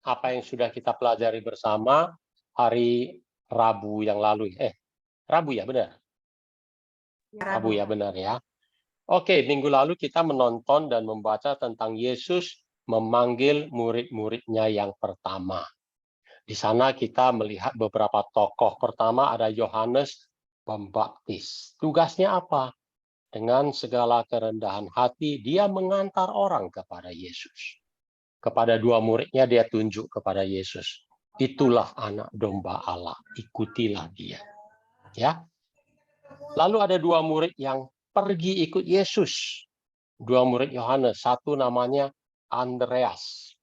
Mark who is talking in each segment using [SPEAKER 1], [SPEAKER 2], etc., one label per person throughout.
[SPEAKER 1] apa yang sudah kita pelajari bersama hari Rabu yang lalu. Rabu ya, benar? Rabu ya, benar ya. Oke, minggu lalu kita menonton dan membaca tentang Yesus memanggil murid-muridnya yang pertama. Di sana kita melihat beberapa tokoh. Pertama ada Yohanes Pembaptis. Tugasnya apa? Dengan segala kerendahan hati, dia mengantar orang kepada Yesus. Kepada dua muridnya dia tunjuk kepada Yesus. Itulah anak domba Allah, ikutilah dia. Ya. Lalu ada dua murid yang pergi ikut Yesus. Dua murid Yohanes, satu namanya Andreas.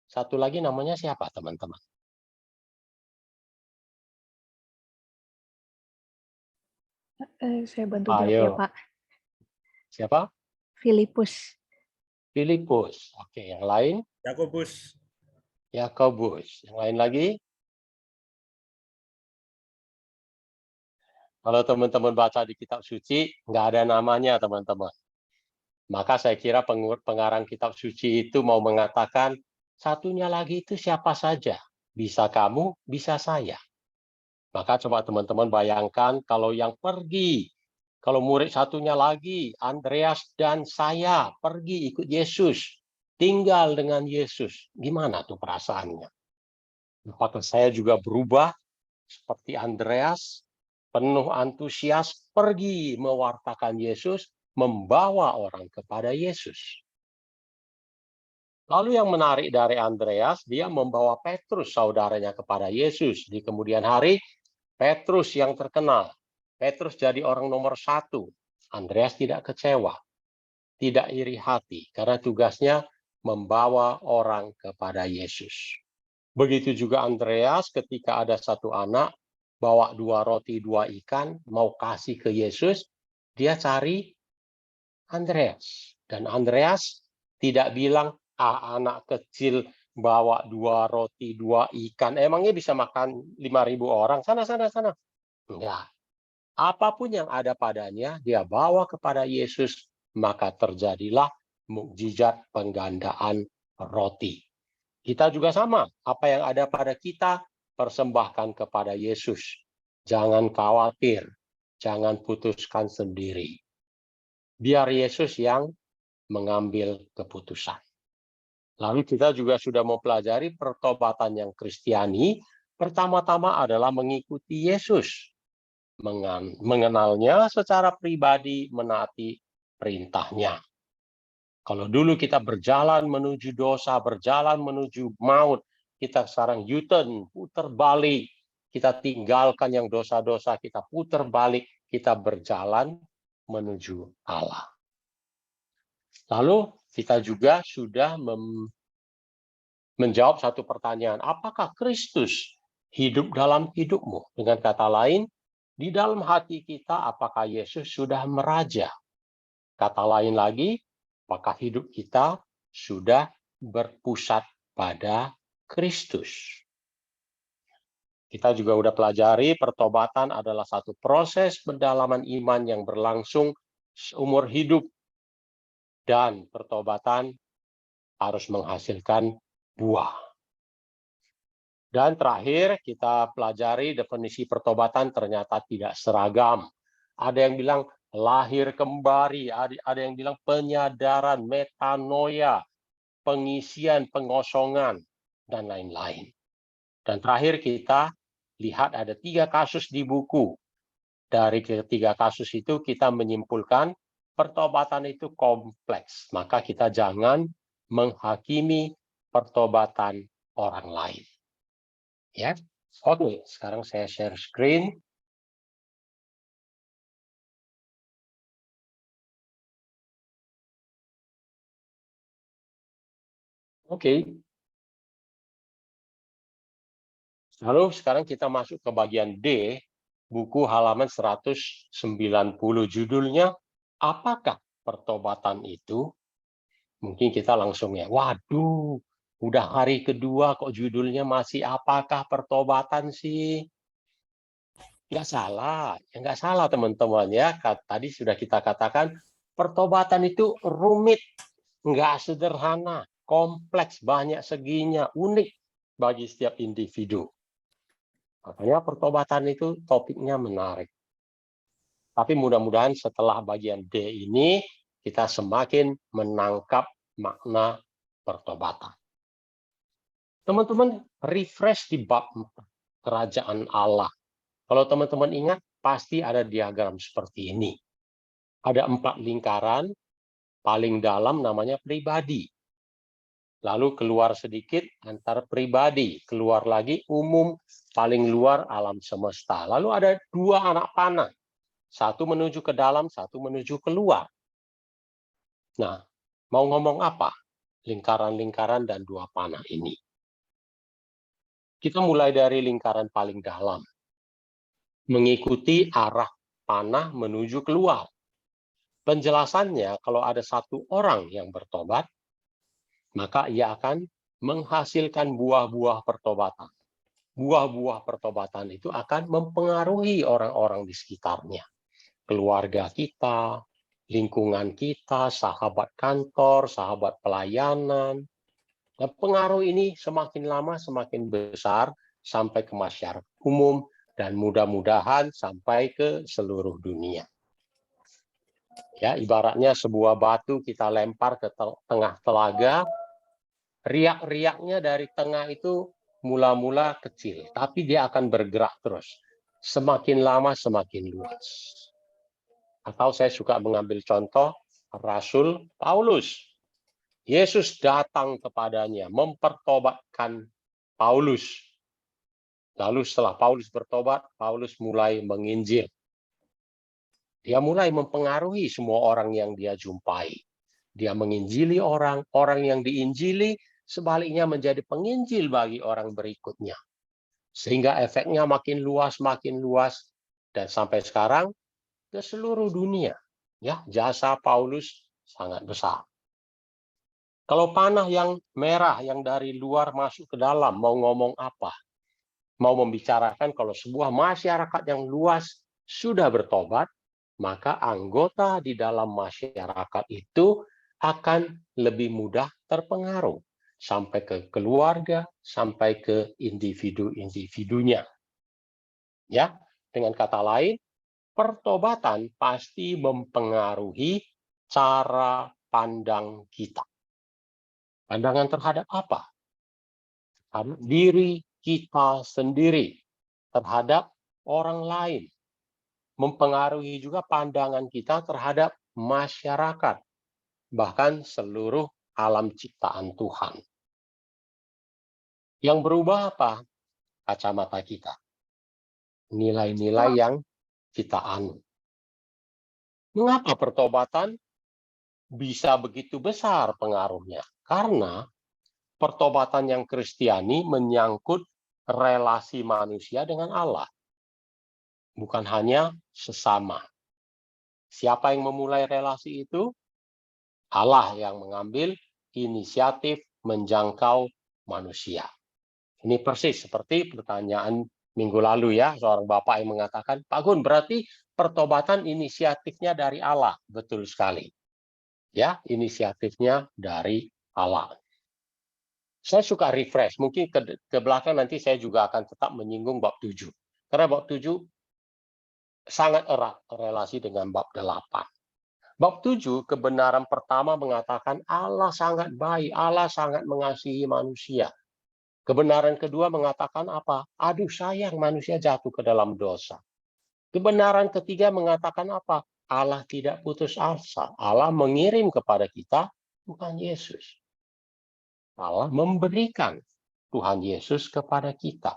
[SPEAKER 1] Satu lagi namanya siapa, teman-teman?
[SPEAKER 2] Saya bantu jawab ya, Pak.
[SPEAKER 1] Siapa?
[SPEAKER 2] Filipus.
[SPEAKER 1] Filipus. Oke, yang lain?
[SPEAKER 3] Yakobus.
[SPEAKER 1] Yakobus. Yang lain lagi? Kalau teman-teman baca di kitab suci, nggak ada namanya, teman-teman. Maka saya kira pengarang kitab suci itu mau mengatakan, satunya lagi itu siapa saja. Bisa kamu, bisa saya. Maka coba teman-teman bayangkan kalau yang pergi, kalau murid satunya lagi, Andreas dan saya pergi ikut Yesus, tinggal dengan Yesus. Gimana tuh perasaannya? Apakah saya juga berubah seperti Andreas, penuh antusias, pergi mewartakan Yesus, membawa orang kepada Yesus. Lalu yang menarik dari Andreas, dia membawa Petrus, saudaranya, kepada Yesus. Di kemudian hari, Petrus yang terkenal. Petrus jadi orang nomor 1. Andreas tidak kecewa, tidak iri hati, karena tugasnya membawa orang kepada Yesus. Begitu juga Andreas ketika ada satu anak, bawa 2 roti, 2 ikan, mau kasih ke Yesus, dia cari Andreas. Dan Andreas tidak bilang, anak kecil bawa 2 roti, 2 ikan, emangnya bisa makan 5.000 orang? Sana. Enggak. Apapun yang ada padanya, dia bawa kepada Yesus, maka terjadilah mukjizat penggandaan roti. Kita juga sama, apa yang ada pada kita, persembahkan kepada Yesus. Jangan khawatir, jangan putuskan sendiri. Biar Yesus yang mengambil keputusan. Lalu kita juga sudah mempelajari pertobatan yang Kristiani, pertama-tama adalah mengikuti Yesus. Mengenalnya secara pribadi, menaati perintahnya. Kalau dulu kita berjalan menuju dosa, berjalan menuju maut, kita sekarang U-turn, putar balik. Kita tinggalkan yang dosa-dosa, kita putar balik, kita berjalan menuju Allah. Lalu kita juga sudah menjawab satu pertanyaan, apakah Kristus hidup dalam hidupmu? Dengan kata lain, di dalam hati kita apakah Yesus sudah meraja? Kata lain lagi, apakah hidup kita sudah berpusat pada Kristus? Kita juga sudah pelajari pertobatan adalah satu proses pendalaman iman yang berlangsung seumur hidup. Dan pertobatan harus menghasilkan buah. Dan terakhir kita pelajari definisi pertobatan ternyata tidak seragam. Ada yang bilang lahir kembali, ada yang bilang penyadaran, metanoia, pengisian, pengosongan, dan lain-lain. Dan terakhir kita lihat ada 3 kasus di buku. Dari ketiga kasus itu kita menyimpulkan pertobatan itu kompleks. Maka kita jangan menghakimi pertobatan orang lain. Ya, oke. Sekarang saya share screen. Oke. Lalu sekarang kita masuk ke bagian D, buku halaman 190. Judulnya, apakah pertobatan itu? Mungkin kita langsung ya, waduh, udah hari kedua kok judulnya masih apakah pertobatan sih? Nggak salah, ya nggak salah teman-teman ya. Tadi sudah kita katakan, pertobatan itu rumit, nggak sederhana, kompleks, banyak seginya, unik bagi setiap individu. Makanya pertobatan itu topiknya menarik. Tapi mudah-mudahan setelah bagian D ini, kita semakin menangkap makna pertobatan. Teman-teman, refresh di bab 4, kerajaan Allah. Kalau teman-teman ingat, pasti ada diagram seperti ini. Ada 4 lingkaran, paling dalam namanya pribadi. Lalu keluar sedikit antar pribadi, keluar lagi umum, paling luar alam semesta. Lalu ada 2 anak panah, satu menuju ke dalam, satu menuju keluar. Nah, mau ngomong apa? Lingkaran-lingkaran dan 2 panah ini. Kita mulai dari lingkaran paling dalam, mengikuti arah panah menuju keluar. Penjelasannya, kalau ada satu orang yang bertobat, maka ia akan menghasilkan buah-buah pertobatan. Buah-buah pertobatan itu akan mempengaruhi orang-orang di sekitarnya. Keluarga kita, lingkungan kita, sahabat kantor, sahabat pelayanan. Dan pengaruh ini semakin lama semakin besar sampai ke masyarakat umum dan mudah-mudahan sampai ke seluruh dunia. Ya, ibaratnya sebuah batu kita lempar ke tengah telaga, riak-riaknya dari tengah itu mula-mula kecil, tapi dia akan bergerak terus. Semakin lama semakin luas. Atau saya suka mengambil contoh Rasul Paulus. Yesus datang kepadanya, mempertobatkan Paulus. Lalu setelah Paulus bertobat, Paulus mulai menginjil. Dia mulai mempengaruhi semua orang yang dia jumpai. Dia menginjili orang, orang yang diinjili sebaliknya menjadi penginjil bagi orang berikutnya. Sehingga efeknya makin luas, dan sampai sekarang ke seluruh dunia. Ya, jasa Paulus sangat besar. Kalau panah yang merah yang dari luar masuk ke dalam, mau ngomong apa? Mau membicarakan kalau sebuah masyarakat yang luas sudah bertobat, maka anggota di dalam masyarakat itu akan lebih mudah terpengaruh sampai ke keluarga, sampai ke individu-individunya. Ya, dengan kata lain, pertobatan pasti mempengaruhi cara pandang kita. Pandangan terhadap apa? Terhadap diri kita sendiri, terhadap orang lain. Mempengaruhi juga pandangan kita terhadap masyarakat, bahkan seluruh alam ciptaan Tuhan. Yang berubah apa? Kacamata kita. Nilai-nilai yang kita anut. Mengapa pertobatan bisa begitu besar pengaruhnya? Karena pertobatan yang Kristiani menyangkut relasi manusia dengan Allah. Bukan hanya sesama. Siapa yang memulai relasi itu? Allah yang mengambil inisiatif menjangkau manusia. Ini persis seperti pertanyaan minggu lalu ya, seorang bapak yang mengatakan, Pak Gun, berarti pertobatan inisiatifnya dari Allah. Betul sekali. Ya, inisiatifnya dari Allah. Saya suka refresh, mungkin ke belakang nanti saya juga akan tetap menyinggung bab 7. Karena bab 7 sangat erat relasi dengan bab 8. Bab 7, kebenaran pertama mengatakan Allah sangat baik, Allah sangat mengasihi manusia. Kebenaran kedua mengatakan apa? Aduh sayang manusia jatuh ke dalam dosa. Kebenaran ketiga mengatakan apa? Allah tidak putus asa. Allah mengirim kepada kita Tuhan Yesus. Allah memberikan Tuhan Yesus kepada kita.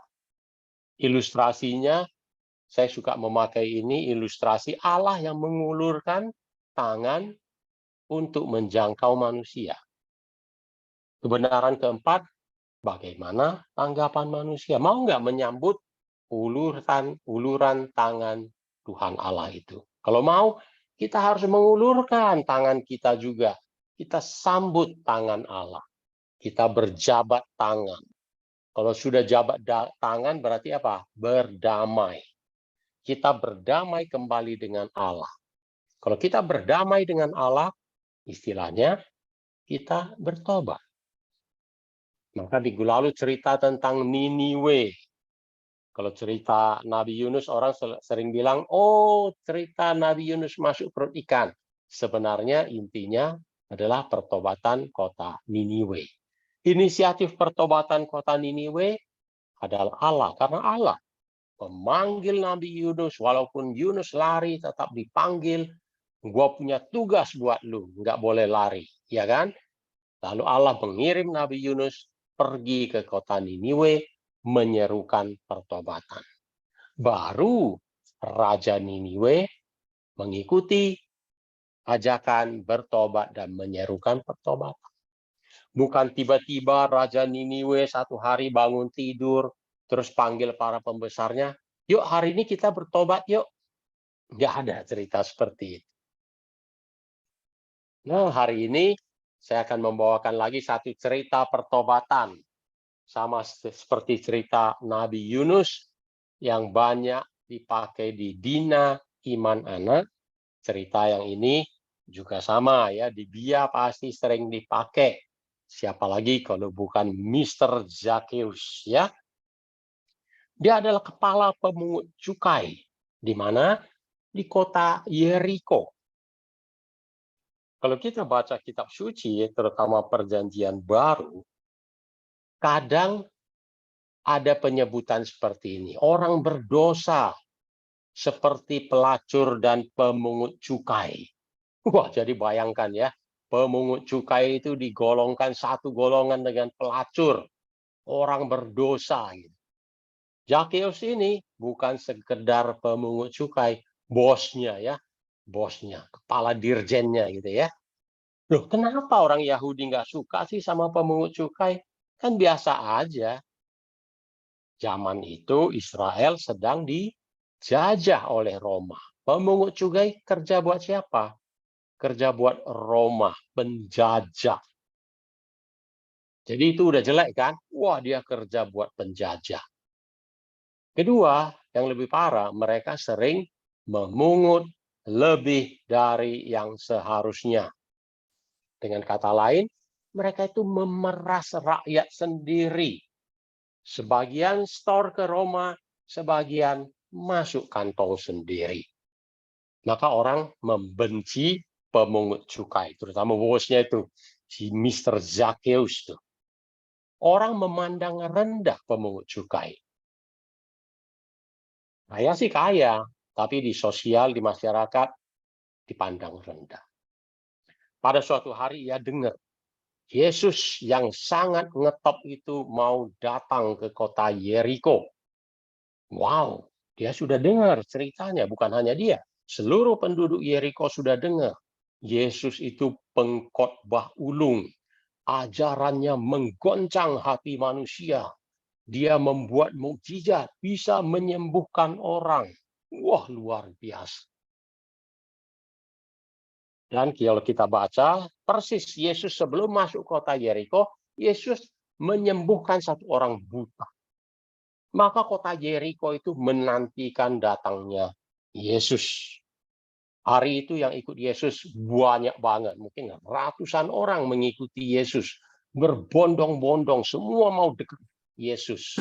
[SPEAKER 1] Ilustrasinya, saya suka memakai ini, ilustrasi Allah yang mengulurkan tangan untuk menjangkau manusia. Kebenaran keempat, bagaimana tanggapan manusia? Mau nggak menyambut uluran tangan Tuhan Allah itu? Kalau mau, kita harus mengulurkan tangan kita juga. Kita sambut tangan Allah. Kita berjabat tangan. Kalau sudah jabat tangan berarti apa? Berdamai. Kita berdamai kembali dengan Allah. Kalau kita berdamai dengan Allah, istilahnya kita bertobat. Maka minggu lalu cerita tentang Niniwe. Kalau cerita Nabi Yunus, orang sering bilang, oh cerita Nabi Yunus masuk perut ikan. Sebenarnya intinya adalah pertobatan kota Niniwe. Inisiatif pertobatan kota Niniwe adalah Allah, karena Allah memanggil Nabi Yunus, walaupun Yunus lari tetap dipanggil, gua punya tugas buat lu, nggak boleh lari, ya kan? Lalu Allah mengirim Nabi Yunus pergi ke kota Niniwe menyerukan pertobatan. Baru Raja Niniwe mengikuti ajakan bertobat dan menyerukan pertobatan. Bukan tiba-tiba Raja Niniwe satu hari bangun tidur, terus panggil para pembesarnya, yuk hari ini kita bertobat yuk. Nggak ada cerita seperti itu. Nah, hari ini saya akan membawakan lagi satu cerita pertobatan. Sama seperti cerita Nabi Yunus yang banyak dipakai di Dina Iman Anak. Cerita yang ini juga sama ya, di BIA pasti sering dipakai. Siapa lagi kalau bukan Mr. Zacchaeus ya. Dia adalah kepala pemungut cukai. Di mana? Di kota Yeriko. Kalau kita baca kitab suci, terutama perjanjian baru, kadang ada penyebutan seperti ini. Orang berdosa seperti pelacur dan pemungut cukai. Wah, jadi bayangkan ya, pemungut cukai itu digolongkan satu golongan dengan pelacur, orang berdosa. Zacchaeus ini bukan sekedar pemungut cukai, bosnya ya, bosnya, kepala dirjennya gitu ya. Loh, kenapa orang Yahudi nggak suka sih sama pemungut cukai? Kan biasa aja. Zaman itu Israel sedang dijajah oleh Roma. Pemungut cukai kerja buat siapa? Kerja buat Roma, penjajah. Jadi itu udah jelek kan? Wah, dia kerja buat penjajah. Kedua, yang lebih parah, mereka sering memungut lebih dari yang seharusnya. Dengan kata lain, mereka itu memeras rakyat sendiri. Sebagian store ke Roma, sebagian masuk kantong sendiri. Maka orang membenci pemungut cukai, terutama bosnya itu, si Mr. Zacchaeus tuh. Orang memandang rendah pemungut cukai. Kaya sih kaya, tapi di sosial, di masyarakat, dipandang rendah. Pada suatu hari ia dengar, Yesus yang sangat ngetop itu mau datang ke kota Yeriko. Wow, dia sudah dengar ceritanya, bukan hanya dia. Seluruh penduduk Yeriko sudah dengar. Yesus itu pengkhotbah ulung. Ajarannya menggoncang hati manusia. Dia membuat mukjizat, bisa menyembuhkan orang. Wah, luar biasa. Dan kalau kita baca, persis Yesus sebelum masuk kota Yeriko, Yesus menyembuhkan satu orang buta. Maka kota Yeriko itu menantikan datangnya Yesus. Hari itu yang ikut Yesus banyak banget. Mungkin ratusan orang mengikuti Yesus. Berbondong-bondong, semua mau dekat Yesus.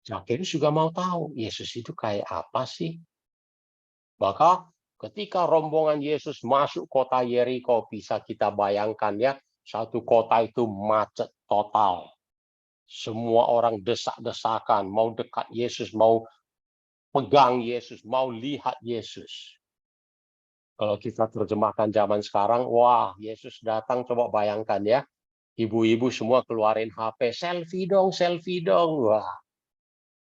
[SPEAKER 1] Zacchaeus juga mau tahu, Yesus itu kayak apa sih? Maka ketika rombongan Yesus masuk kota Yeriko, bisa kita bayangkan ya, satu kota itu macet total. Semua orang desak-desakan, mau dekat Yesus, mau pegang Yesus, mau lihat Yesus. Kalau kita terjemahkan zaman sekarang, wah, Yesus datang, coba bayangkan ya. Ibu-ibu semua keluarin HP, selfie dong. Wah,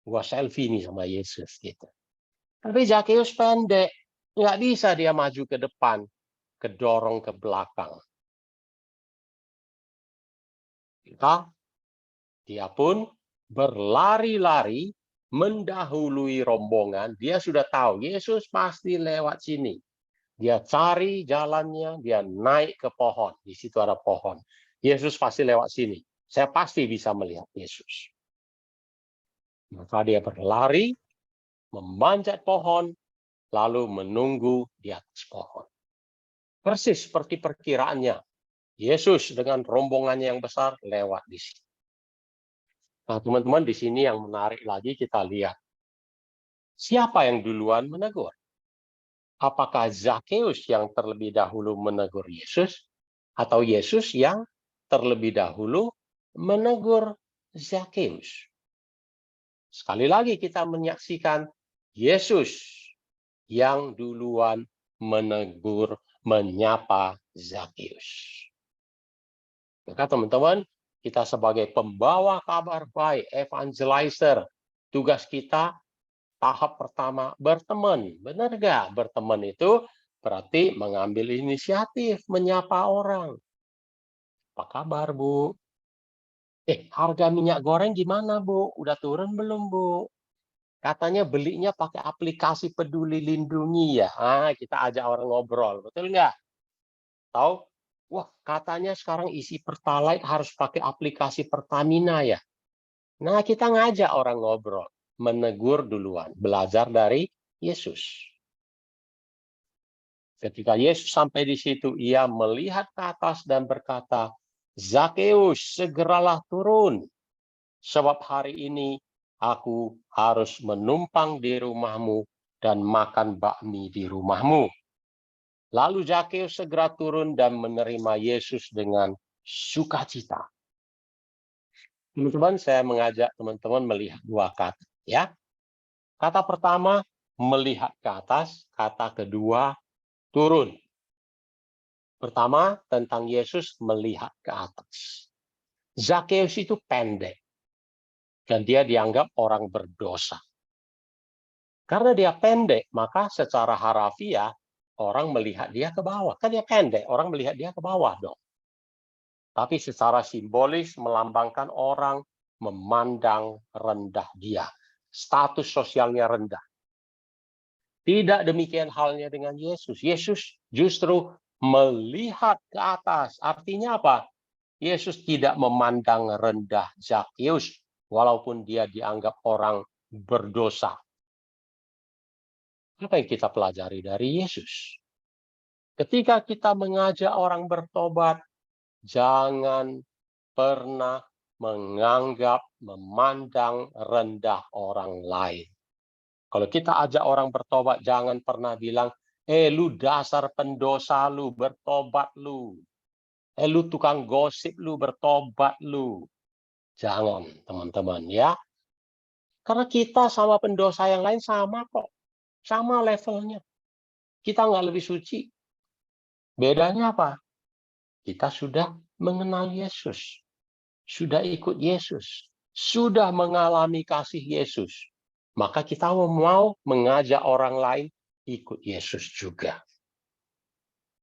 [SPEAKER 1] gua selfie nih sama Yesus gitu. Tapi Zacchaeus pendek, nggak bisa dia maju ke depan, kedorong ke belakang. Dia pun berlari-lari mendahului rombongan. Dia sudah tahu Yesus pasti lewat sini. Dia cari jalannya, dia naik ke pohon. Di situ ada pohon. Yesus pasti lewat sini. Saya pasti bisa melihat Yesus. Maka dia berlari, memanjat pohon, lalu menunggu di atas pohon. Persis seperti perkiraannya. Yesus dengan rombongannya yang besar lewat di sini. Nah, teman-teman, di sini yang menarik lagi kita lihat. Siapa yang duluan menegur? Apakah Zakeus yang terlebih dahulu menegur Yesus? Atau Yesus yang terlebih dahulu menegur Zakeus? Sekali lagi kita menyaksikan Yesus yang duluan menegur, menyapa Zakeus. Maka teman-teman, kita sebagai pembawa kabar baik, evangelizer, tugas kita tahap pertama berteman. Benar nggak? Berteman itu berarti mengambil inisiatif, menyapa orang. Apa kabar, Bu? Harga minyak goreng gimana, Bu? Udah turun belum, Bu? Katanya belinya pakai aplikasi Peduli Lindungi ya. Kita ajak orang ngobrol, betul nggak? Tahu? Wah, katanya sekarang isi Pertalite harus pakai aplikasi Pertamina ya. Nah, kita ngajak orang ngobrol, menegur duluan, belajar dari Yesus. Ketika Yesus sampai di situ, ia melihat ke atas dan berkata, Zakeus, segeralah turun, sebab hari ini aku harus menumpang di rumahmu dan makan bakmi di rumahmu. Lalu Zakeus segera turun dan menerima Yesus dengan sukacita. Teman-teman, saya mengajak teman-teman melihat dua kata. Ya, kata pertama, melihat ke atas. Kata kedua, turun. Pertama, tentang Yesus melihat ke atas. Zakeus itu pendek. Dan dia dianggap orang berdosa. Karena dia pendek, maka secara harafiah, orang melihat dia ke bawah. Kan dia pendek, orang melihat dia ke bawah dong. Tapi secara simbolis melambangkan orang memandang rendah dia. Status sosialnya rendah. Tidak demikian halnya dengan Yesus. Yesus justru melihat ke atas. Artinya apa? Yesus tidak memandang rendah Zakeus, walaupun dia dianggap orang berdosa. Apa yang kita pelajari dari Yesus? Ketika kita mengajak orang bertobat, jangan pernah menganggap, memandang rendah orang lain. Kalau kita ajak orang bertobat, jangan pernah bilang, lu dasar pendosa lu, bertobat lu. Lu tukang gosip lu, bertobat lu. Jangan, teman-teman, ya. Karena kita sama pendosa yang lain sama kok. Sama levelnya. Kita nggak lebih suci. Bedanya apa? Kita sudah mengenal Yesus. Sudah ikut Yesus. Sudah mengalami kasih Yesus. Maka kita mau mengajak orang lain ikut Yesus juga.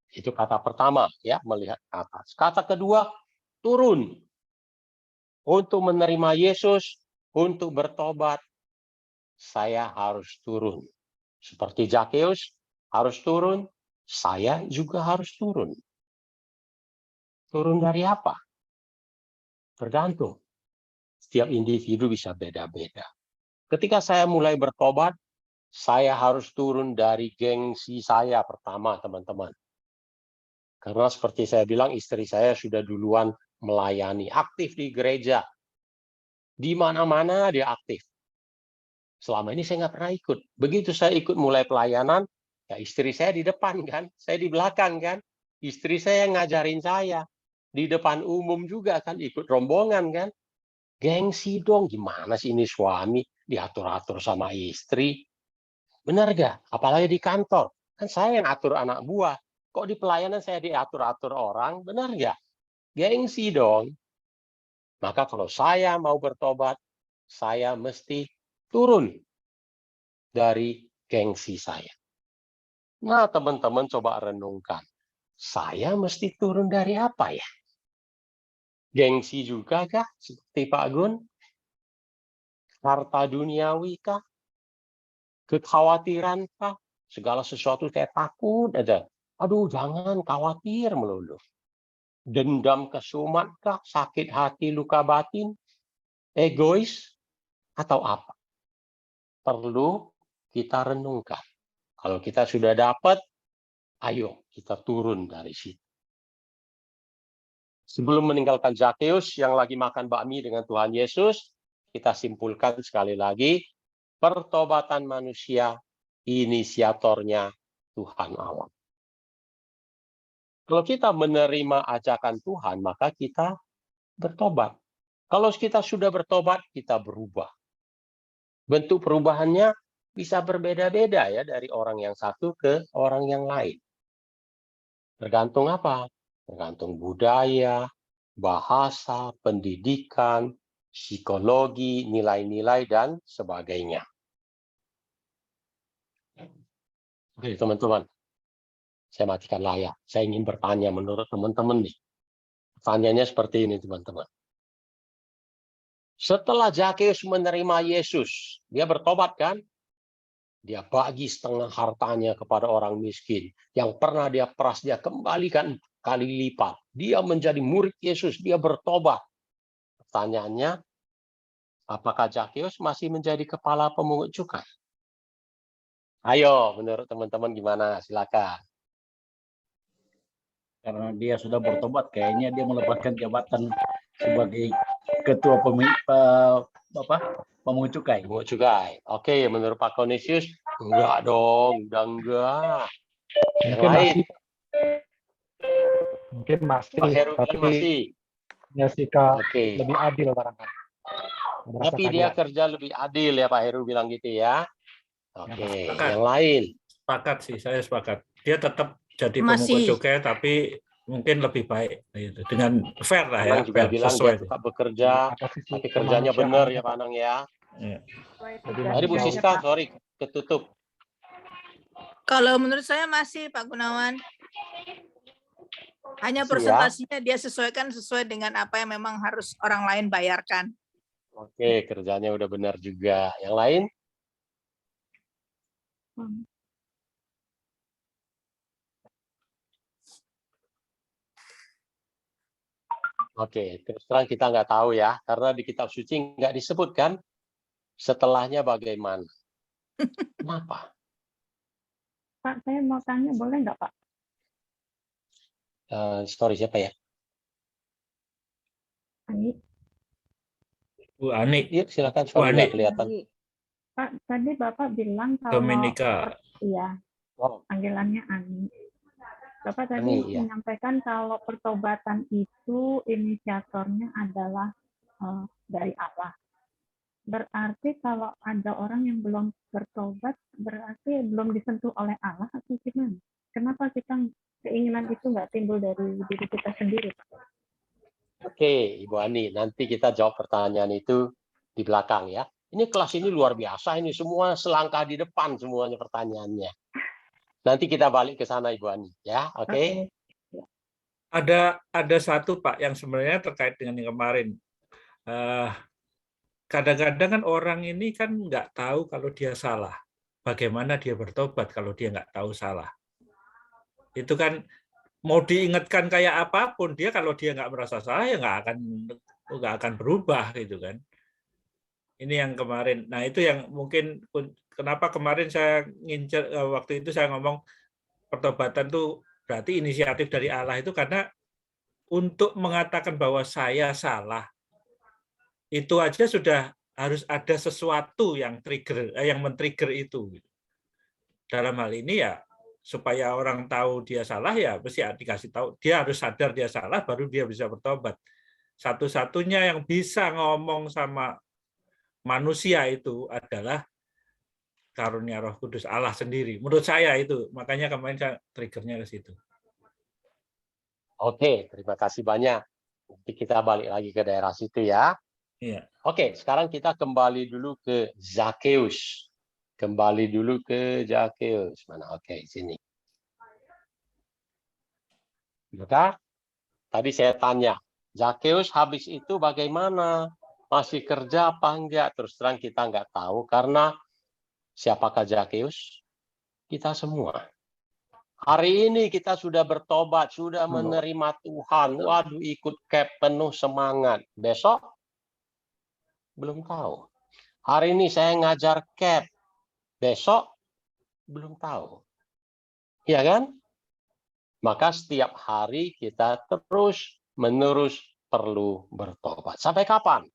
[SPEAKER 1] Itu kata pertama, ya, melihat ke atas. Kata kedua, turun. Untuk menerima Yesus, untuk bertobat, saya harus turun. Seperti Zakeus harus turun, saya juga harus turun. Turun dari apa? Tergantung. Setiap individu bisa beda-beda. Ketika saya mulai bertobat, saya harus turun dari gengsi saya pertama, teman-teman. Karena seperti saya bilang, istri saya sudah duluan melayani, aktif di gereja. Di mana-mana dia aktif. Selama ini saya nggak pernah ikut. Begitu saya ikut mulai pelayanan, ya istri saya di depan kan, saya di belakang kan. Istri saya yang ngajarin saya. Di depan umum juga kan, ikut rombongan kan. Gengsi dong, gimana sih ini suami diatur-atur sama istri. Benar gak? Apalagi di kantor. Kan saya yang atur anak buah. Kok di pelayanan saya diatur-atur orang? Benar gak? Gengsi dong. Maka kalau saya mau bertobat, saya mesti turun dari gengsi saya. Nah, teman-teman coba renungkan. Saya mesti turun dari apa ya? Gengsi juga kah? Seperti Pak Gun? Harta duniawi kah? Kekhawatiran kah? Segala sesuatu saya takut aja. Aduh, jangan khawatir melulu. Dendam kesumat kah? Sakit hati, luka batin? Egois? Atau apa? Perlu kita renungkan. Kalau kita sudah dapat, ayo kita turun dari situ. Sebelum meninggalkan Zakeus yang lagi makan bakmi dengan Tuhan Yesus, kita simpulkan sekali lagi, pertobatan manusia, inisiatornya Tuhan Allah. Kalau kita menerima ajakan Tuhan, maka kita bertobat. Kalau kita sudah bertobat, kita berubah. Bentuk perubahannya bisa berbeda-beda ya dari orang yang satu ke orang yang lain. Tergantung apa? Tergantung budaya, bahasa, pendidikan, psikologi, nilai-nilai, dan sebagainya. Oke, teman-teman. Saya matikan layar. Saya ingin bertanya menurut teman-teman nih. Pertanyaannya seperti ini, teman-teman. Setelah Zakeus menerima Yesus, dia bertobat kan? Dia bagi setengah hartanya kepada orang miskin. Yang pernah dia peras, dia kembalikan kali lipat. Dia menjadi murid Yesus, dia bertobat. Pertanyaannya, apakah Zakeus masih menjadi kepala pemungut cukai? Ayo, menurut teman-teman gimana? Silakan.
[SPEAKER 3] Karena dia sudah bertobat, kayaknya dia melepaskan jabatan sebagai ketua pemungut cukai.
[SPEAKER 1] Pemungut cukai. Oke, menurut Pak Konisius, enggak dong, udah enggak. Yang lain,
[SPEAKER 4] Mungkin masih,
[SPEAKER 1] Pak Heru
[SPEAKER 4] tapi
[SPEAKER 1] masih.
[SPEAKER 4] ya sikap
[SPEAKER 1] Oke.
[SPEAKER 4] lebih adil barangkali. Merasa
[SPEAKER 1] Tapi dia
[SPEAKER 4] keadilan.
[SPEAKER 1] kerja lebih adil ya Pak Heru bilang gitu ya. Oke,
[SPEAKER 3] Sepakat.
[SPEAKER 1] yang lain.
[SPEAKER 3] Sepakat sih, saya sepakat. Dia tetap jadi
[SPEAKER 5] Masih.
[SPEAKER 3] pemungut cukai, tapi mungkin lebih baik gitu. Dengan fair lah ya,
[SPEAKER 1] Anang juga
[SPEAKER 3] fair,
[SPEAKER 1] bilang
[SPEAKER 3] sesuai.
[SPEAKER 1] dia suka bekerja,
[SPEAKER 4] Ada sisi
[SPEAKER 1] tapi kerjanya
[SPEAKER 4] kemanusiaan
[SPEAKER 1] benar ya
[SPEAKER 4] Pak.
[SPEAKER 1] Pak Anang ya.
[SPEAKER 3] Ya.
[SPEAKER 4] Lebih
[SPEAKER 1] Tadi Bu
[SPEAKER 4] manusiawi.
[SPEAKER 1] Siska, sorry, ketutup.
[SPEAKER 5] Kalau menurut saya masih Pak Gunawan. Hanya
[SPEAKER 1] Masih ya?
[SPEAKER 5] persentasinya dia sesuaikan sesuai dengan apa yang memang harus orang lain bayarkan.
[SPEAKER 1] Oke, kerjanya udah benar juga. Yang lain? Oke, terus terang kita nggak tahu ya, karena di kitab suci nggak disebutkan setelahnya bagaimana. Kenapa?
[SPEAKER 2] Pak, saya mau tanya, boleh nggak Pak?
[SPEAKER 1] Story siapa ya?
[SPEAKER 2] Ani,
[SPEAKER 3] Bu Ani,
[SPEAKER 1] Yuk, silakan.
[SPEAKER 3] Bu
[SPEAKER 1] Sorry,
[SPEAKER 3] Ani,
[SPEAKER 1] nggak kelihatan.
[SPEAKER 2] Pak, tadi Bapak bilang kalau
[SPEAKER 3] Dominika.
[SPEAKER 2] iya,
[SPEAKER 1] Oh,
[SPEAKER 2] panggilannya Ani. Bapak tadi
[SPEAKER 1] Ani, iya.
[SPEAKER 2] menyampaikan kalau pertobatan itu inisiatornya adalah dari Allah. Berarti kalau ada orang yang belum bertobat, berarti belum disentuh oleh Allah atau gimana? Kenapa kita keinginan itu nggak timbul dari diri kita sendiri, Pak?
[SPEAKER 1] Oke, Ibu Ani, nanti kita jawab pertanyaan itu di belakang ya. Ini kelas ini luar biasa, ini semua selangkah di depan semuanya pertanyaannya. Nanti kita balik ke sana Ibu Ani ya, oke?
[SPEAKER 3] Ada satu Pak yang sebenarnya terkait dengan yang kemarin. Kadang-kadang kan orang ini kan nggak tahu kalau dia salah. Bagaimana dia bertobat kalau dia nggak tahu salah? Itu kan mau diingatkan kayak apapun, dia kalau dia nggak merasa salah ya nggak akan berubah gitu kan. Ini yang kemarin. Nah itu yang mungkin kenapa kemarin saya ngincer waktu itu saya ngomong pertobatan tuh berarti inisiatif dari Allah itu karena untuk mengatakan bahwa saya salah itu aja sudah harus ada sesuatu yang yang men-trigger itu. Dalam hal ini ya supaya orang tahu dia salah ya mesti dikasih tahu dia harus sadar dia salah baru dia bisa bertobat. Satu-satunya yang bisa ngomong sama manusia itu adalah karunia Roh Kudus Allah sendiri. Menurut saya itu makanya kemarin saya triggernya ke situ.
[SPEAKER 1] Oke, terima kasih banyak. Nanti kita balik lagi ke daerah situ ya.
[SPEAKER 3] Iya.
[SPEAKER 1] Oke, sekarang kita kembali dulu ke Zakeus. Kembali dulu ke Zakeus. Mana? Oke, sini. Maka tadi saya tanya, Zakeus habis itu bagaimana? Masih kerja apa enggak? Terus terang kita enggak tahu karena siapakah Zakeus? Kita semua. Hari ini kita sudah bertobat, sudah menerima Tuhan. Waduh, ikut cap penuh semangat. Besok belum tahu. Hari ini saya ngajar cap. Besok belum tahu. Ya kan? Maka setiap hari kita terus menerus perlu bertobat. Sampai kapan?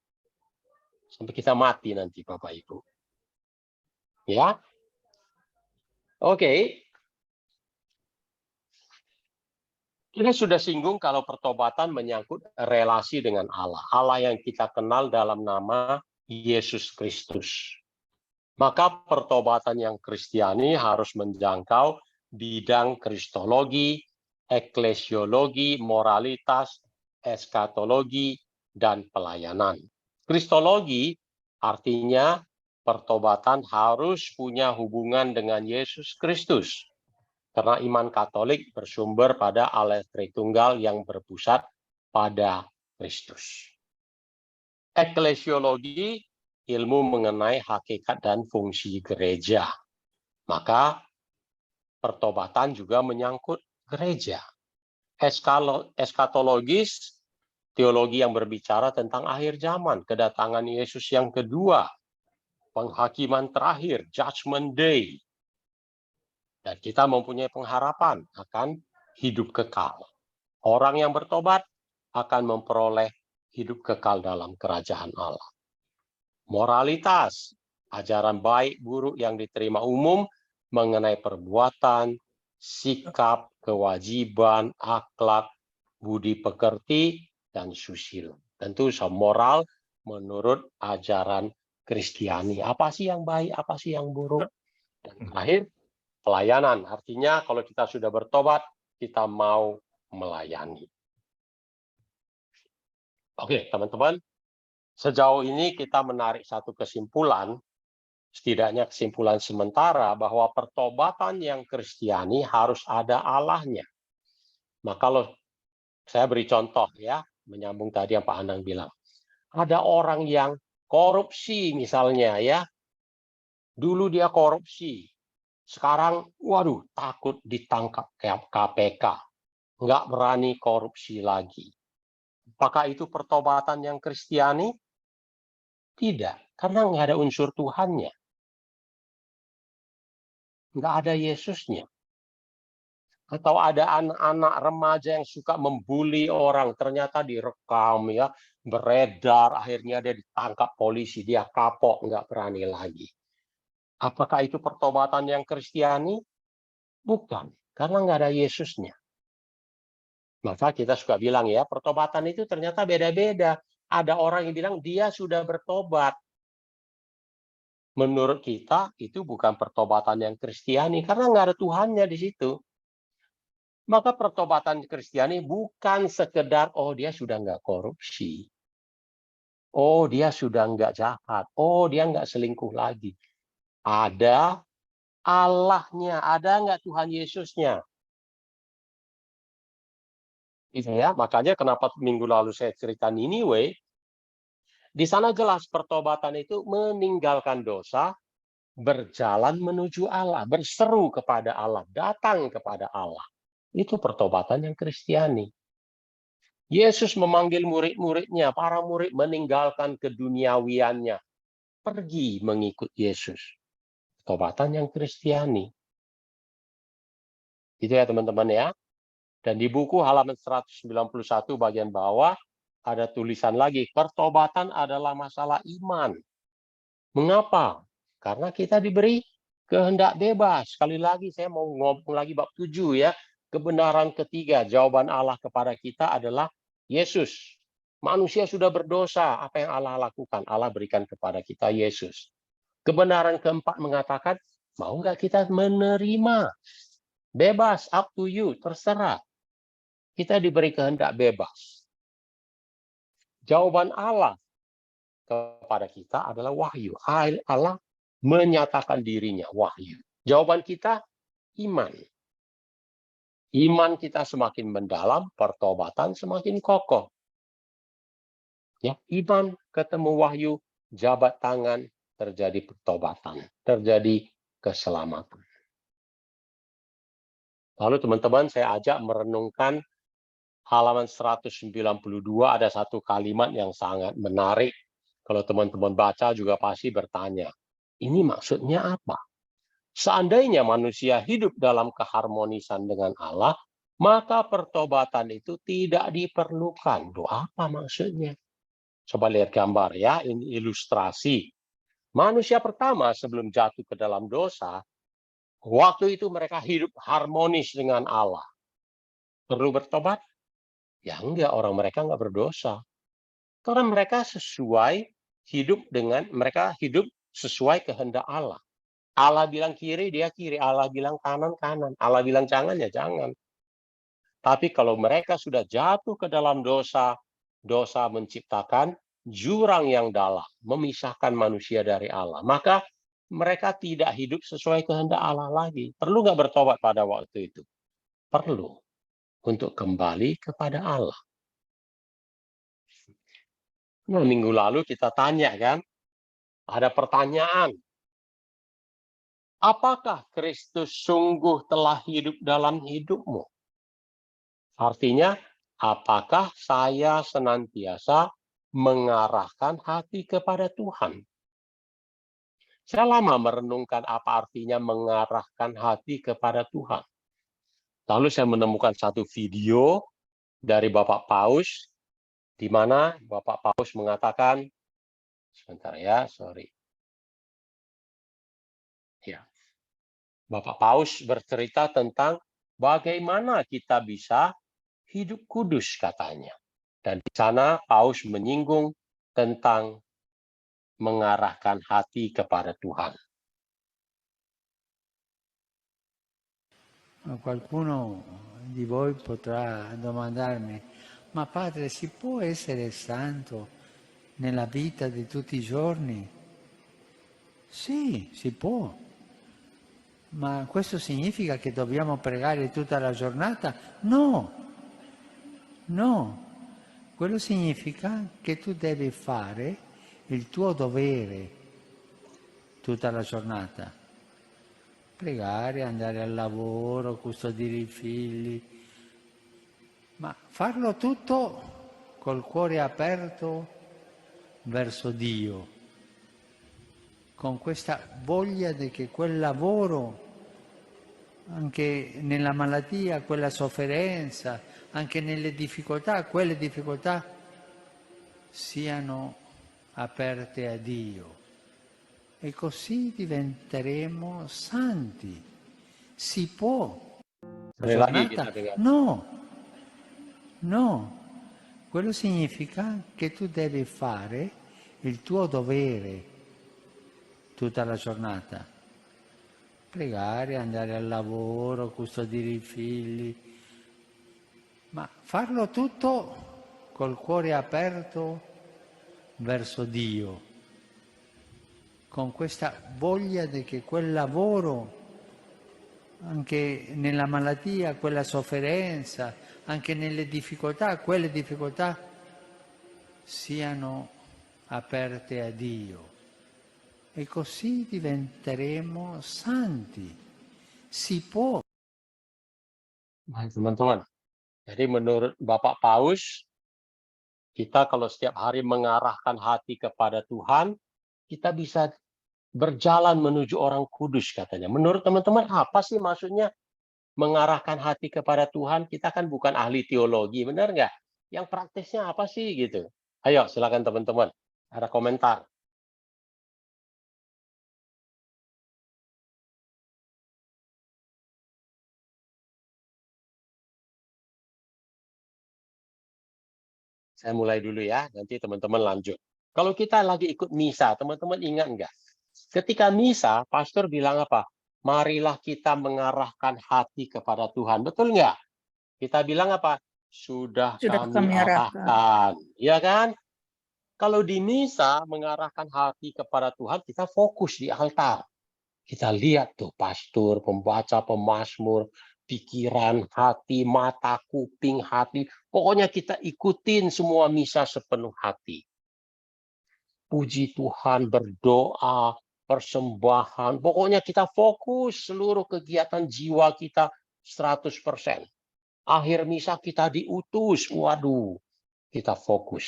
[SPEAKER 1] Sampai kita mati nanti, Bapak Ibu. Ya. Oke. Kita sudah singgung kalau pertobatan menyangkut relasi dengan Allah. Allah yang kita kenal dalam nama Yesus Kristus. Maka pertobatan yang Kristiani harus menjangkau bidang kristologi, eklesiologi, moralitas, eskatologi, dan pelayanan. Kristologi artinya pertobatan harus punya hubungan dengan Yesus Kristus. Karena iman Katolik bersumber pada Allah Tritunggal yang berpusat pada Kristus. Eklesiologi, ilmu mengenai hakikat dan fungsi gereja. Maka pertobatan juga menyangkut gereja. Eskatologis, teologi yang berbicara tentang akhir zaman, kedatangan Yesus yang kedua, penghakiman terakhir, Judgment Day. Dan kita mempunyai pengharapan akan hidup kekal. Orang yang bertobat akan memperoleh hidup kekal dalam kerajaan Allah. Moralitas, ajaran baik buruk yang diterima umum mengenai perbuatan, sikap, kewajiban, akhlak, budi pekerti, dan susila. Tentu moral menurut ajaran Kristiani. Apa sih yang baik, apa sih yang buruk? Dan terakhir, pelayanan. Artinya kalau kita sudah bertobat, kita mau melayani. Oke, teman-teman. Sejauh ini kita menarik satu kesimpulan, setidaknya kesimpulan sementara, bahwa pertobatan yang Kristiani harus ada Allahnya. Maka kalau saya beri contoh ya, menyambung tadi yang Pak Anang bilang. Ada orang yang korupsi misalnya ya. Dulu dia korupsi. Sekarang, waduh, takut ditangkap KPK. Nggak berani korupsi lagi. Apakah itu pertobatan yang Kristiani? Tidak, karena nggak ada unsur Tuhannya. Nggak ada Yesusnya. Atau ada anak-anak remaja yang suka membuli orang, ternyata direkam ya, beredar, akhirnya dia ditangkap polisi, dia kapok, nggak berani lagi. Apakah itu pertobatan yang Kristiani? Bukan, karena nggak ada Yesusnya. Maka kita suka bilang ya, pertobatan itu ternyata beda-beda. Ada orang yang bilang dia sudah bertobat. Menurut kita itu bukan pertobatan yang Kristiani, karena nggak ada Tuhannya di situ. Maka pertobatan Kristiani bukan sekedar, oh dia sudah nggak korupsi. Oh dia sudah nggak jahat. Oh dia nggak selingkuh lagi. Ada Allahnya, ada nggak Tuhan Yesusnya? Itu ya, makanya kenapa minggu lalu saya cerita Niniwe, di sana jelas pertobatan itu meninggalkan dosa, berjalan menuju Allah, berseru kepada Allah, datang kepada Allah. Itu pertobatan yang Kristiani. Yesus memanggil murid-muridnya, para murid meninggalkan keduniawiannya, pergi mengikut Yesus. Pertobatan yang Kristiani. Itu ya teman-teman ya. Dan di buku halaman 191 bagian bawah ada tulisan lagi, pertobatan adalah masalah iman. Mengapa? Karena kita diberi kehendak bebas. Sekali lagi saya mau ngomong lagi bab 7 ya. Kebenaran ketiga, jawaban Allah kepada kita adalah Yesus. Manusia sudah berdosa, apa yang Allah lakukan? Allah berikan kepada kita Yesus. Kebenaran keempat mengatakan, mau nggak kita menerima? Bebas, up to you, terserah. Kita diberi kehendak bebas. Jawaban Allah kepada kita adalah wahyu. Allah menyatakan dirinya wahyu. Jawaban kita iman. Iman kita semakin mendalam, pertobatan semakin kokoh. Ya, iman ketemu wahyu, jabat tangan, terjadi pertobatan, terjadi keselamatan. Lalu teman-teman saya ajak merenungkan halaman 192 ada satu kalimat yang sangat menarik. Kalau teman-teman baca juga pasti bertanya, ini maksudnya apa? Seandainya manusia hidup dalam keharmonisan dengan Allah, maka pertobatan itu tidak diperlukan. Loh, apa maksudnya? Coba lihat gambar ya, ini ilustrasi. Manusia pertama sebelum jatuh ke dalam dosa, waktu itu mereka hidup harmonis dengan Allah. Perlu bertobat? Ya enggak, orang mereka enggak berdosa. Karena mereka mereka hidup sesuai kehendak Allah. Allah bilang kiri, dia kiri. Allah bilang kanan, kanan. Allah bilang jangan, ya jangan. Tapi kalau mereka sudah jatuh ke dalam dosa, dosa menciptakan jurang yang dalam, memisahkan manusia dari Allah. Maka mereka tidak hidup sesuai kehendak Allah lagi. Perlu nggak bertobat pada waktu itu? Perlu. Untuk kembali kepada Allah. Nah, minggu lalu kita tanya kan, ada pertanyaan. Apakah Kristus sungguh telah hidup dalam hidupmu? Artinya, apakah saya senantiasa mengarahkan hati kepada Tuhan? Saya lama merenungkan apa artinya mengarahkan hati kepada Tuhan. Lalu saya menemukan satu video dari Bapak Paus, di mana Bapak Paus mengatakan, sebentar ya, sorry. Ya. Bapak Paus bercerita tentang bagaimana kita bisa hidup kudus katanya. Dan di sana Paus menyinggung tentang mengarahkan hati kepada Tuhan.
[SPEAKER 6] Qualcuno di voi potrà domandarmi, ma padre, si può essere santo nella vita di tutti i giorni? Sì, si può. Ma questo significa che dobbiamo pregare tutta la giornata? No, no. Quello significa che tu devi fare il tuo dovere tutta la giornata. Pregare, andare al lavoro, custodire i figli, ma farlo tutto col cuore aperto verso Dio, con questa voglia di che quel lavoro, anche nella malattia, quella sofferenza, anche nelle difficoltà, quelle difficoltà siano aperte a Dio. E così diventeremo santi. Si può.
[SPEAKER 1] Sekali lagi kita dengar.
[SPEAKER 6] No, no. Quello significa che tu devi fare il tuo dovere tutta la giornata. Pregare, andare al lavoro, custodire i figli, ma farlo tutto col cuore aperto verso Dio, con questa voglia di che quel lavoro, anche nella malattia, quella sofferenza, anche nelle difficoltà, quelle difficoltà siano aperte a Dio. E così diventeremo santi. Si può.
[SPEAKER 1] Baik, teman-teman. Jadi menurut Bapak Paus, kita kalau setiap hari mengarahkan hati kepada Tuhan, kita bisa berjalan menuju orang kudus katanya. Menurut teman-teman, apa sih maksudnya mengarahkan hati kepada Tuhan? Kita kan bukan ahli teologi, benar nggak? Yang praktisnya apa sih gitu? Ayo, silakan teman-teman. Ada komentar. Saya mulai dulu ya, nanti teman-teman lanjut. Kalau kita lagi ikut misa, teman-teman ingat nggak? Ketika misa, pastor bilang apa? Marilah kita mengarahkan hati kepada Tuhan. Betul nggak? Kita bilang apa? Sudah kami arahkan. Ya kan? Kalau di misa, mengarahkan hati kepada Tuhan, kita fokus di altar. Kita lihat tuh pastor, pembaca, pemazmur, pikiran, hati, mata, kuping, hati. Pokoknya kita ikutin semua misa sepenuh hati. Puji Tuhan, berdoa, persembahan. Pokoknya kita fokus seluruh kegiatan jiwa kita 100%. Akhir misa kita diutus. Waduh, kita fokus.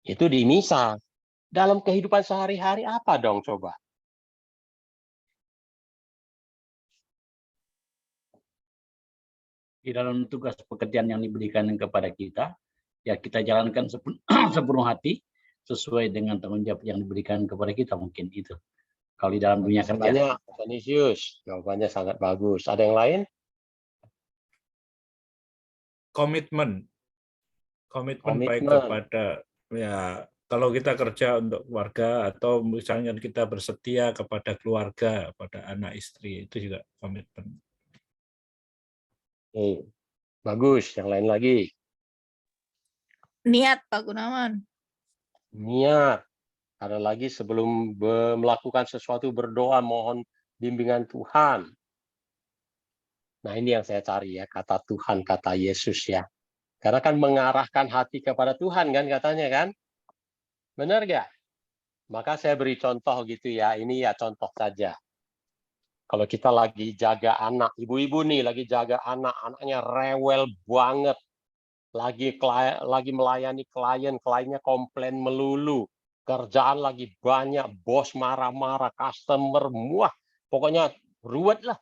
[SPEAKER 1] Itu di misa. Dalam kehidupan sehari-hari apa dong coba?
[SPEAKER 7] di dalam tugas pekerjaan yang diberikan kepada kita, ya kita jalankan sepenuh hati sesuai dengan tanggung jawab yang diberikan kepada kita, mungkin itu. Kalau di dalam dunia kerja.
[SPEAKER 1] Banyak, Canisius. Jawabannya sangat bagus. Ada yang lain?
[SPEAKER 3] Komitmen baik
[SPEAKER 1] Komitmen.
[SPEAKER 3] kepada, ya kalau kita kerja untuk keluarga atau misalnya kita bersetia kepada keluarga, pada anak istri, itu juga komitmen.
[SPEAKER 1] Oke, bagus. Yang lain lagi.
[SPEAKER 5] Niat, Pak Gunawan.
[SPEAKER 1] Niat. Ada lagi sebelum melakukan sesuatu berdoa mohon bimbingan Tuhan. Nah ini yang saya cari ya, kata Tuhan, kata Yesus ya. Karena kan mengarahkan hati kepada Tuhan kan katanya kan. Benar nggak? Maka saya beri contoh gitu ya, ini ya contoh saja. Kalau kita lagi jaga anak, ibu-ibu nih lagi jaga anak, anaknya rewel banget. Lagi melayani klien, kliennya komplain melulu. Kerjaan lagi banyak, bos marah-marah, customer, pokoknya ruwet lah.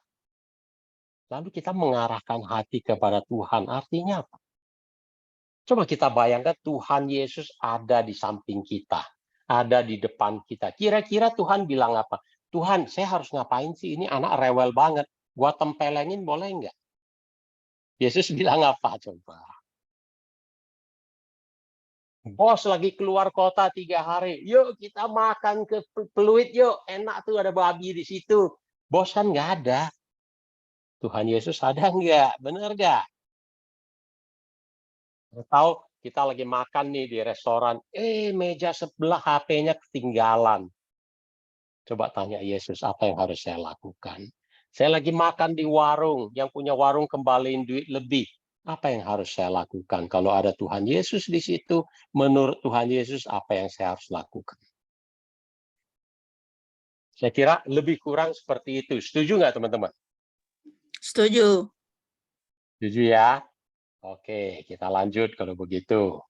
[SPEAKER 1] Lalu kita mengarahkan hati kepada Tuhan, artinya apa? Coba kita bayangkan Tuhan Yesus ada di samping kita, ada di depan kita. Kira-kira Tuhan bilang apa? Tuhan, saya harus ngapain sih? Ini anak rewel banget. Gua tempelengin boleh nggak? Yesus bilang apa coba? Bos lagi keluar kota 3 hari. Yuk kita makan ke Pluit yuk. Enak tuh ada babi di situ. Bos kan nggak ada. Tuhan Yesus ada nggak? Bener nggak? Atau kita lagi makan nih di restoran. Meja sebelah HP-nya ketinggalan. Coba tanya Yesus, apa yang harus saya lakukan? Saya lagi makan di warung. Yang punya warung kembaliin duit lebih. Apa yang harus saya lakukan? Kalau ada Tuhan Yesus di situ, menurut Tuhan Yesus, apa yang saya harus lakukan? Saya kira lebih kurang seperti itu. Setuju nggak teman-teman?
[SPEAKER 5] Setuju.
[SPEAKER 1] Setuju ya? Oke, kita lanjut kalau begitu.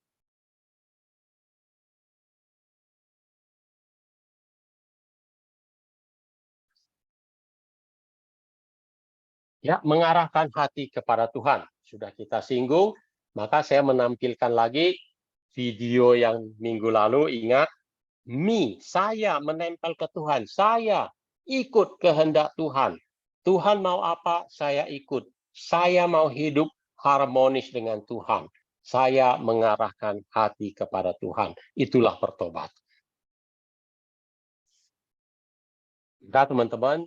[SPEAKER 1] Ya, mengarahkan hati kepada Tuhan. Sudah kita singgung, maka saya menampilkan lagi video yang minggu lalu. Ingat, saya menempel ke Tuhan. Saya ikut kehendak Tuhan. Tuhan mau apa, saya ikut. Saya mau hidup harmonis dengan Tuhan. Saya mengarahkan hati kepada Tuhan. Itulah pertobatan. Nah, teman-teman,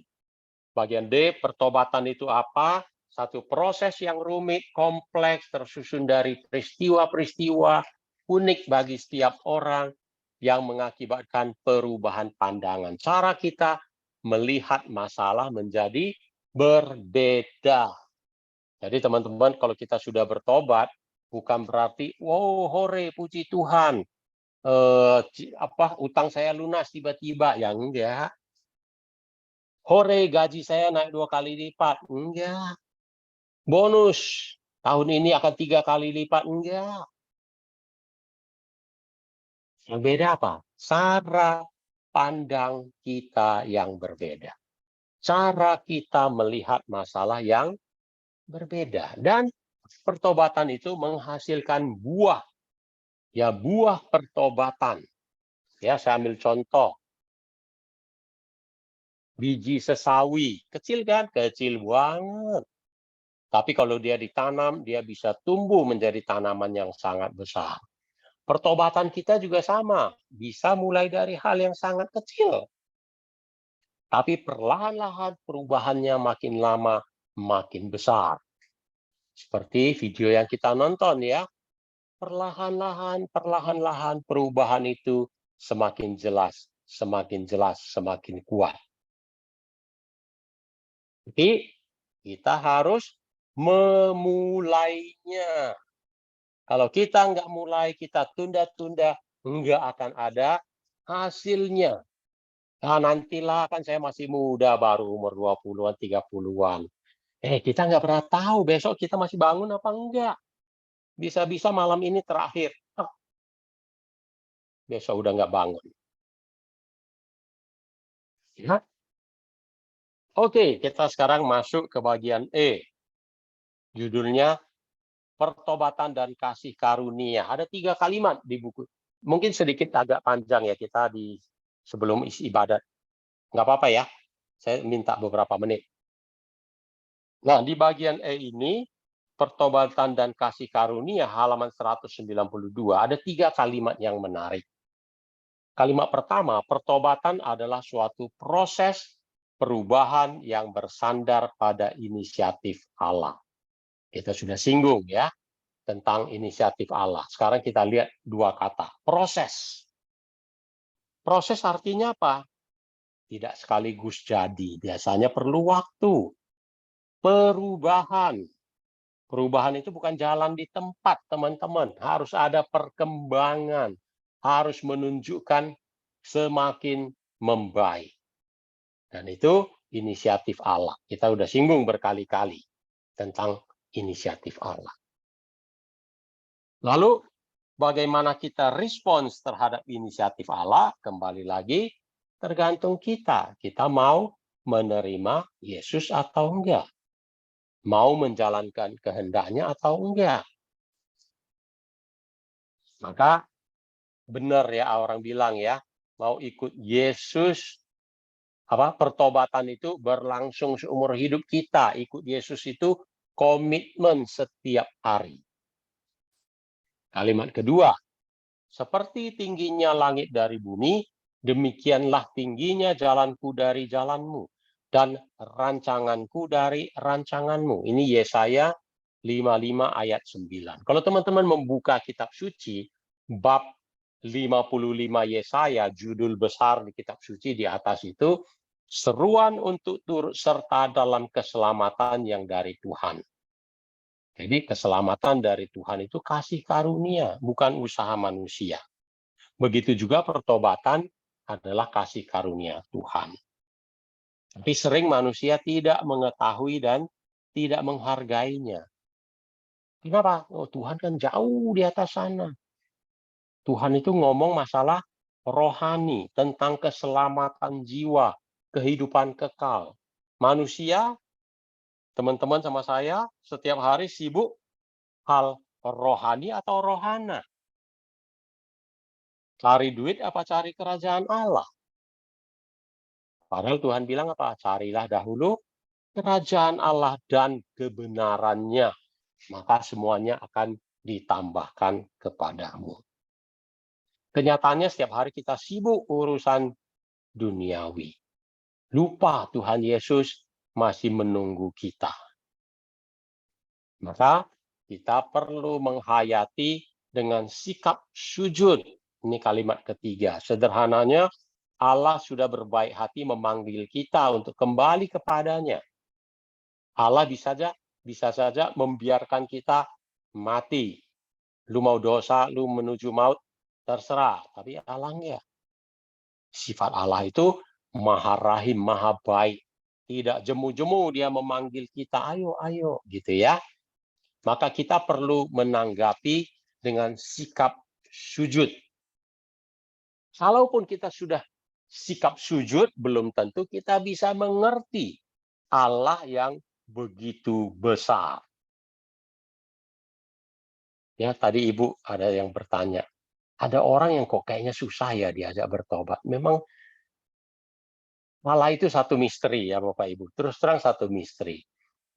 [SPEAKER 1] bagian D, pertobatan itu apa? Satu proses yang rumit, kompleks, tersusun dari peristiwa-peristiwa unik bagi setiap orang yang mengakibatkan perubahan pandangan. Cara kita melihat masalah menjadi berbeda. Jadi teman-teman, kalau kita sudah bertobat, bukan berarti, wow, hore, puji Tuhan, utang saya lunas tiba-tiba, ya enggak. Hore, gaji saya naik 2 kali lipat. Enggak. Bonus, tahun ini akan 3 kali lipat. Enggak. Yang beda apa? Cara pandang kita yang berbeda. Cara kita melihat masalah yang berbeda. Dan pertobatan itu menghasilkan buah. Ya, buah pertobatan. Ya, saya ambil contoh. Biji sesawi, kecil kan? Kecil banget. Tapi kalau dia ditanam, dia bisa tumbuh menjadi tanaman yang sangat besar. Pertobatan kita juga sama. Bisa mulai dari hal yang sangat kecil. Tapi perlahan-lahan perubahannya makin lama, makin besar. Seperti video yang kita nonton ya. Perlahan-lahan perubahan itu semakin jelas, semakin kuat. Jadi kita harus memulainya. Kalau kita nggak mulai, kita tunda-tunda, nggak akan ada hasilnya. Nah, nantilah, kan saya masih muda, baru umur 20-an, 30-an. Kita nggak pernah tahu besok kita masih bangun apa enggak. Bisa-bisa malam ini terakhir. Besok udah nggak bangun. Ya. Oke, kita sekarang masuk ke bagian E. Judulnya Pertobatan dan Kasih Karunia. Ada 3 kalimat di buku. Mungkin sedikit agak panjang ya kita di sebelum isi ibadat. Nggak apa-apa ya, saya minta beberapa menit. Nah, di bagian E ini, Pertobatan dan Kasih Karunia, halaman 192, ada 3 kalimat yang menarik. Kalimat pertama, pertobatan adalah suatu proses perubahan yang bersandar pada inisiatif Allah. Kita sudah singgung ya tentang inisiatif Allah. Sekarang kita lihat 2 kata, proses. Proses artinya apa? Tidak sekaligus jadi, biasanya perlu waktu. Perubahan. Perubahan itu bukan jalan di tempat, teman-teman. Harus ada perkembangan. Harus menunjukkan semakin membaik. Dan itu inisiatif Allah. Kita udah singgung berkali-kali tentang inisiatif Allah. Lalu, bagaimana kita respons terhadap inisiatif Allah? Kembali lagi, tergantung kita. Kita mau menerima Yesus atau enggak? Mau menjalankan kehendaknya atau enggak? Maka benar ya orang bilang ya, mau ikut Yesus, pertobatan itu berlangsung seumur hidup kita. Ikut Yesus itu komitmen setiap hari. Kalimat kedua, seperti tingginya langit dari bumi, demikianlah tingginya jalanku dari jalanmu, dan rancanganku dari rancanganmu. Ini Yesaya 55 ayat 9. Kalau teman-teman membuka kitab suci, bab 55 Yesaya, judul besar di kitab suci di atas itu, seruan untuk turut serta dalam keselamatan yang dari Tuhan. Jadi keselamatan dari Tuhan itu kasih karunia, bukan usaha manusia. Begitu juga pertobatan adalah kasih karunia Tuhan. Tapi sering manusia tidak mengetahui dan tidak menghargainya. Kenapa? Oh, Tuhan kan jauh di atas sana. Tuhan itu ngomong masalah rohani, tentang keselamatan jiwa, kehidupan kekal. Manusia, teman-teman sama saya, setiap hari sibuk hal rohani atau rohana. Cari duit apa cari kerajaan Allah? Padahal Tuhan bilang apa? Carilah dahulu kerajaan Allah dan kebenarannya, maka semuanya akan ditambahkan kepadamu. Kenyataannya setiap hari kita sibuk urusan duniawi. Lupa Tuhan Yesus masih menunggu kita. Maka kita perlu menghayati dengan sikap sujud. Ini kalimat ketiga. Sederhananya, Allah sudah berbaik hati memanggil kita untuk kembali kepadanya. Allah bisa saja membiarkan kita mati. Lu mau dosa, lu menuju maut, terserah. Tapi Allah enggak. Sifat Allah itu maha rahim, maha baik. Tidak jemu-jemu dia memanggil kita, ayo, ayo, gitu ya. Maka kita perlu menanggapi dengan sikap sujud. Kalaupun kita sudah sikap sujud, belum tentu kita bisa mengerti Allah yang begitu besar. Ya, tadi Ibu ada yang bertanya, ada orang yang kok kayaknya susah ya diajak bertobat. Memang Allah itu satu misteri ya Bapak Ibu. Terus terang satu misteri.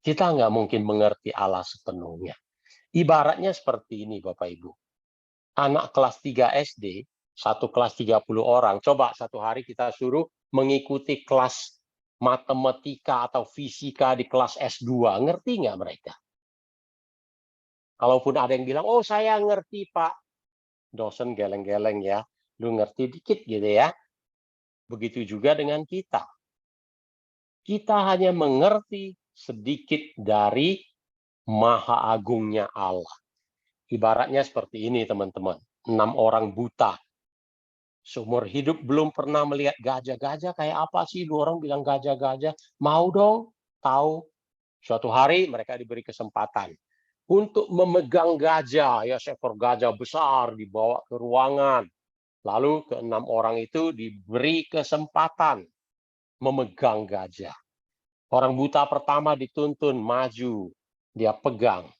[SPEAKER 1] Kita nggak mungkin mengerti Allah sepenuhnya. Ibaratnya seperti ini Bapak Ibu. Anak kelas 3 SD, satu kelas 30 orang. Coba satu hari kita suruh mengikuti kelas matematika atau fisika di kelas S2. Ngerti nggak mereka? Kalaupun ada yang bilang, oh saya ngerti Pak. Dosen geleng-geleng ya. Lu ngerti dikit gitu ya. Begitu juga dengan kita. Kita hanya mengerti sedikit dari maha agungnya Allah. Ibaratnya seperti ini teman-teman. 6 orang buta. Seumur hidup belum pernah melihat gajah-gajah kayak apa sih? 2 orang bilang gajah-gajah. Mau dong tahu. Suatu hari mereka diberi kesempatan untuk memegang gajah. Ya, seekor gajah besar dibawa ke ruangan. Lalu ke-6 orang itu diberi kesempatan memegang gajah. Orang buta pertama dituntun maju. dia pegang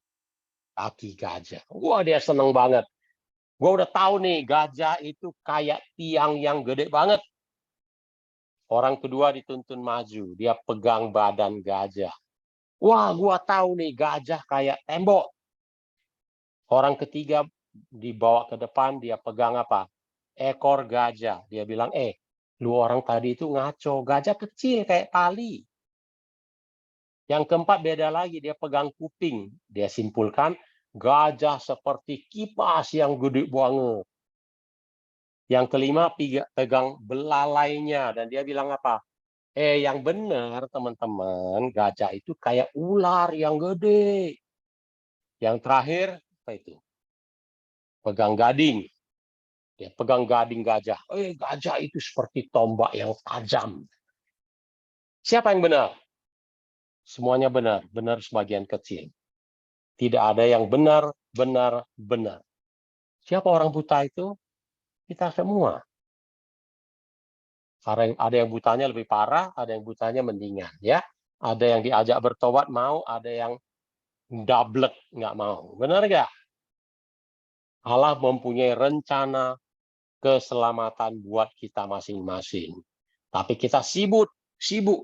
[SPEAKER 1] kaki gajah. Wah, dia seneng banget. Gua udah tahu nih, gajah itu kayak tiang yang gede banget. Orang kedua dituntun maju, dia pegang badan gajah. Wah, gua tahu nih, gajah kayak tembok. Orang ketiga dibawa ke depan, dia pegang apa? Ekor gajah. Dia bilang, lu orang tadi itu ngaco, gajah kecil kayak tali. Yang keempat beda lagi, dia pegang kuping. Dia simpulkan, gajah seperti kipas yang gede banget. Yang kelima pegang belalainya, dan dia bilang apa? Yang benar teman-teman, gajah itu kayak ular yang gede. Yang terakhir, apa itu? Pegang gading. Ya, pegang gading gajah. Gajah itu seperti tombak yang tajam. Siapa yang benar? Semuanya benar. Benar sebagian kecil. Tidak ada yang benar, benar, benar. Siapa orang buta itu? Kita semua. Ada yang butanya lebih parah, ada yang butanya mendingan. Ya, ada yang diajak bertobat mau, ada yang dablek nggak mau. Benar nggak? Allah mempunyai rencana keselamatan buat kita masing-masing. Tapi kita sibuk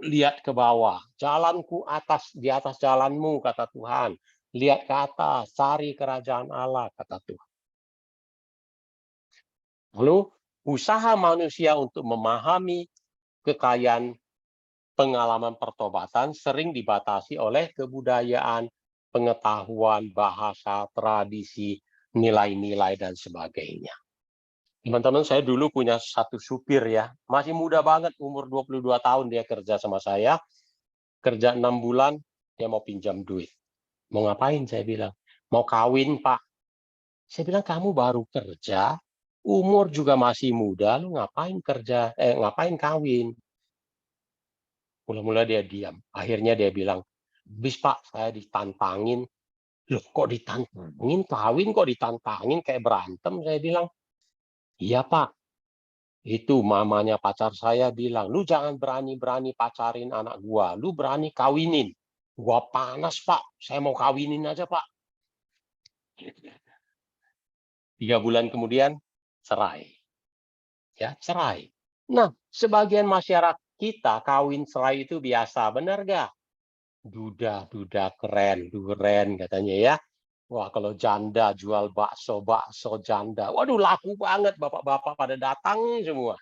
[SPEAKER 1] lihat ke bawah. Jalanku di atas jalanmu, kata Tuhan. Lihat ke atas, cari kerajaan Allah, kata Tuhan. Lalu, usaha manusia untuk memahami kekayaan pengalaman pertobatan sering dibatasi oleh kebudayaan, pengetahuan, bahasa, tradisi, nilai-nilai, dan sebagainya. Teman-teman, saya dulu punya satu supir ya. Masih muda banget, umur 22 tahun dia kerja sama saya. Kerja 6 bulan, dia mau pinjam duit. Mau ngapain? Saya bilang. Mau kawin, Pak. Saya bilang, kamu baru kerja, umur juga masih muda, lu ngapain kerja? Ngapain kawin? Mula-mula dia diam. Akhirnya dia bilang, bis Pak, saya ditantangin. Loh, kok ditantangin? Kawin kok ditantangin? Kayak berantem, saya bilang. Iya, Pak. Itu mamanya pacar saya bilang, lu jangan berani-berani pacarin anak gua. Lu berani kawinin. Gua panas, Pak. Saya mau kawinin aja, Pak. 3 bulan kemudian, cerai. Ya, cerai. Nah, sebagian masyarakat kita kawin cerai itu biasa. Benar nggak? Duda keren, duren katanya ya. Wah, kalau janda jual bakso janda. Waduh, laku banget, bapak-bapak pada datang semua.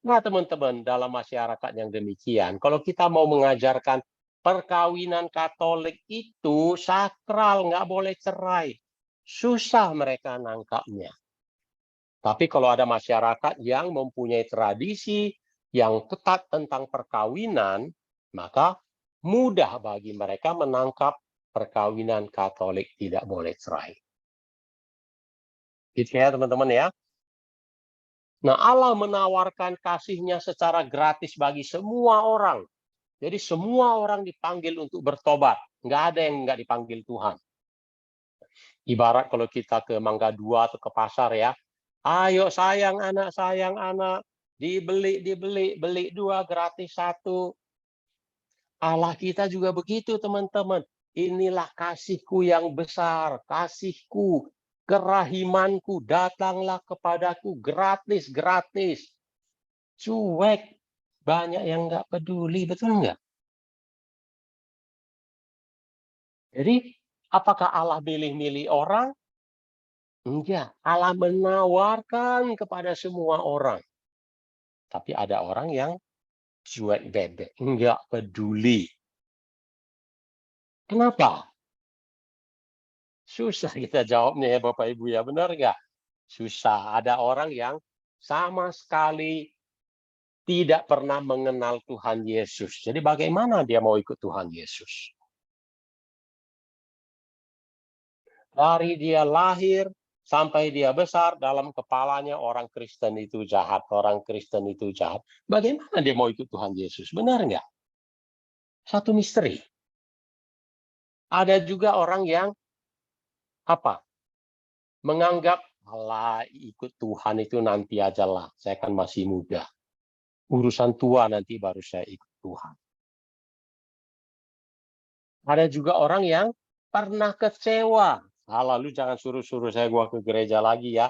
[SPEAKER 1] Nah, teman-teman, dalam masyarakat yang demikian, kalau kita mau mengajarkan perkawinan Katolik itu sakral, nggak boleh cerai. Susah mereka nangkapnya. Tapi kalau ada masyarakat yang mempunyai tradisi yang ketat tentang perkawinan, maka mudah bagi mereka menangkap perkawinan Katolik tidak boleh cerai. Gitu ya, teman-teman ya. Nah, Allah menawarkan kasih-Nya secara gratis bagi semua orang. Jadi semua orang dipanggil untuk bertobat. Nggak ada yang nggak dipanggil Tuhan. Ibarat kalau kita ke Mangga 2 atau ke pasar ya. Ayo sayang anak, dibeli, beli 2 gratis 1. Allah kita juga begitu, teman-teman. Inilah kasih-Ku yang besar, kasih-Ku, kerahimanku, datanglah kepadaku gratis. Cuek, banyak yang nggak peduli, betul nggak? Jadi, apakah Allah milih-milih orang? Enggak, Allah menawarkan kepada semua orang. Tapi ada orang yang cuek bebek, nggak peduli. Kenapa? Susah kita jawabnya ya Bapak Ibu ya, benar nggak? Susah. Ada orang yang sama sekali tidak pernah mengenal Tuhan Yesus. Jadi bagaimana dia mau ikut Tuhan Yesus? Dari dia lahir sampai dia besar, dalam kepalanya orang Kristen itu jahat, orang Kristen itu jahat. Bagaimana dia mau ikut Tuhan Yesus? Benar nggak? Satu misteri. Ada juga orang yang menganggap, Allah ikut Tuhan itu nanti aja lah, saya kan masih muda. Urusan tua nanti baru saya ikut Tuhan. Ada juga orang yang pernah kecewa. Lalu jangan suruh-suruh gua ke gereja lagi ya.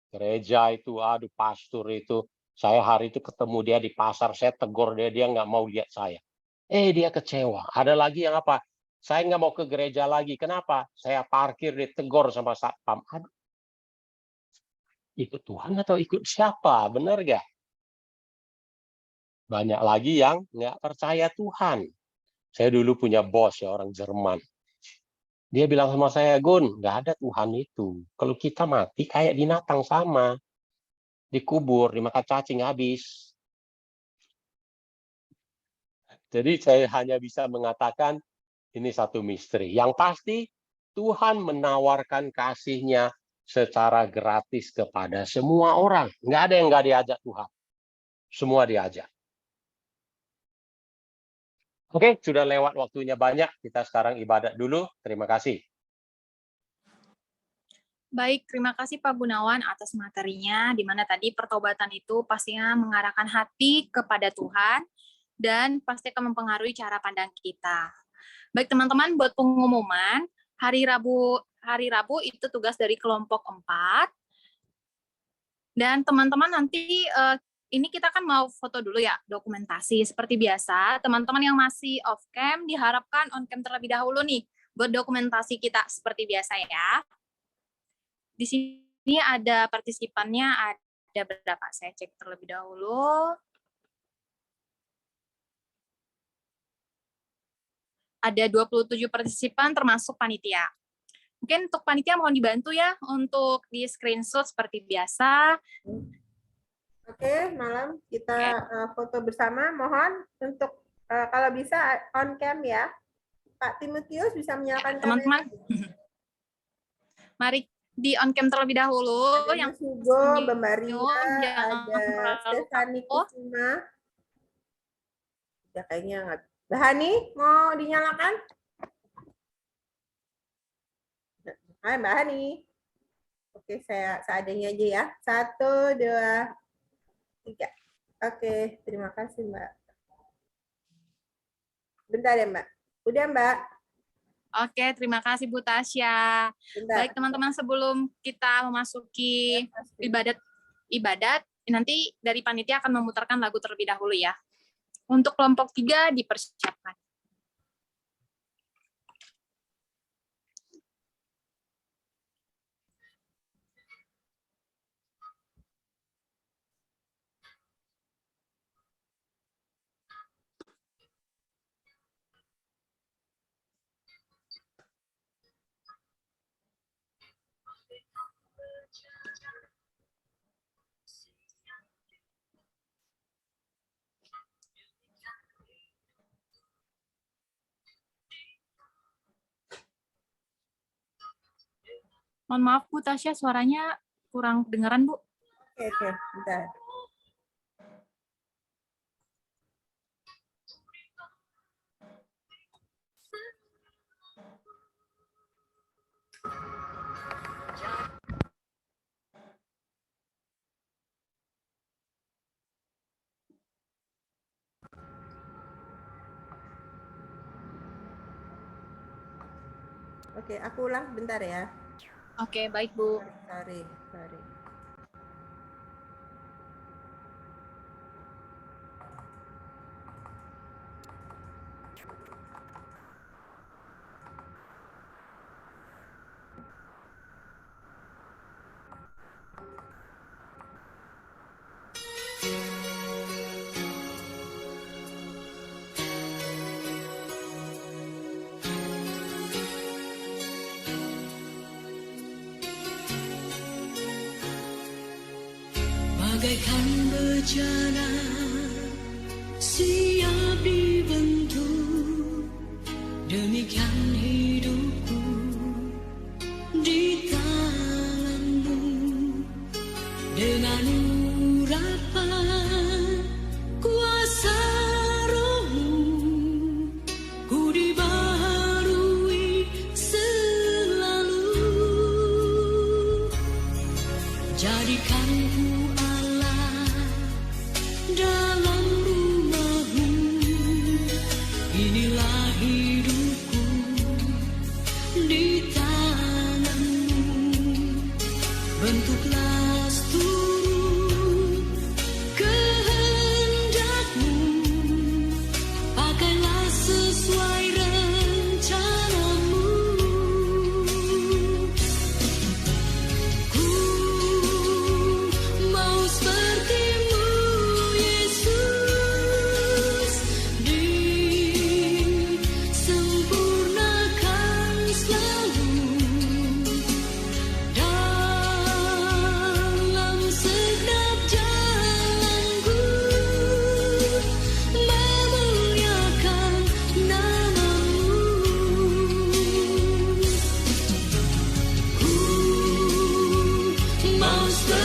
[SPEAKER 1] Gereja itu, aduh pastor itu. Saya hari itu ketemu dia di pasar, saya tegur dia nggak mau lihat saya. Dia kecewa. Ada lagi yang apa? Saya nggak mau ke gereja lagi. Kenapa? Saya parkir ditegur sama satpam. Aduh. Ikut Tuhan atau ikut siapa? Benar nggak? Banyak lagi yang nggak percaya Tuhan. Saya dulu punya bos ya, orang Jerman. Dia bilang sama saya, Gun, nggak ada Tuhan itu. Kalau kita mati kayak binatang sama. Dikubur, dimakan cacing habis. Jadi saya hanya bisa mengatakan ini satu misteri. Yang pasti Tuhan menawarkan kasih-Nya secara gratis kepada semua orang. Nggak ada yang nggak diajak Tuhan. Semua diajak. Oke, sudah lewat waktunya banyak. Kita sekarang ibadat dulu. Terima kasih.
[SPEAKER 8] Baik, terima kasih Pak Gunawan atas materinya, di mana tadi pertobatan itu pastinya mengarahkan hati kepada Tuhan dan pasti akan mempengaruhi cara pandang kita. Baik teman-teman, buat pengumuman, hari Rabu itu tugas dari kelompok 4. Dan teman-teman nanti ini kita kan mau foto dulu ya, dokumentasi. Seperti biasa, teman-teman yang masih off cam diharapkan on cam terlebih dahulu nih, buat dokumentasi kita seperti biasa ya. Di sini ada partisipannya, ada berapa? Saya cek terlebih dahulu. Ada 27 partisipan termasuk panitia. Mungkin untuk panitia mohon dibantu ya untuk di screenshot seperti biasa.
[SPEAKER 9] Oke, malam kita foto bersama. Mohon untuk kalau bisa on cam ya. Pak Timotius bisa menyalakan
[SPEAKER 8] teman-teman. Mari di on cam terlebih dahulu.
[SPEAKER 9] Ada yang Hugo, Mbak Rina, ada Stefani Kusuma. Ya kayaknya nggak. Mbak Hani mau dinyalakan? Hai Mbak Hani. Oke, saya seadanya aja ya. 1, 2, 3. Oke, terima kasih Mbak. Bentar ya Mbak. Udah Mbak.
[SPEAKER 8] Oke, terima kasih Bu Tasya. Baik teman-teman, sebelum kita memasuki ibadat, nanti dari panitia akan memutarkan lagu terlebih dahulu ya. Untuk kelompok 3 dipersiapkan. Mohon maaf Bu Tasya, suaranya kurang kedengaran Bu.
[SPEAKER 9] Oke, bentar. Oke, aku ulang bentar ya.
[SPEAKER 8] Oke, baik Bu.
[SPEAKER 9] Sorry.
[SPEAKER 10] Bagaikan bejana siap dibentuk, demikian hidupku di tanganmu. Dengan urapan kuasa Roh-Mu, ku dibaharui selalu. Jadikan ku dalam rumah-Mu, inilah hidupku.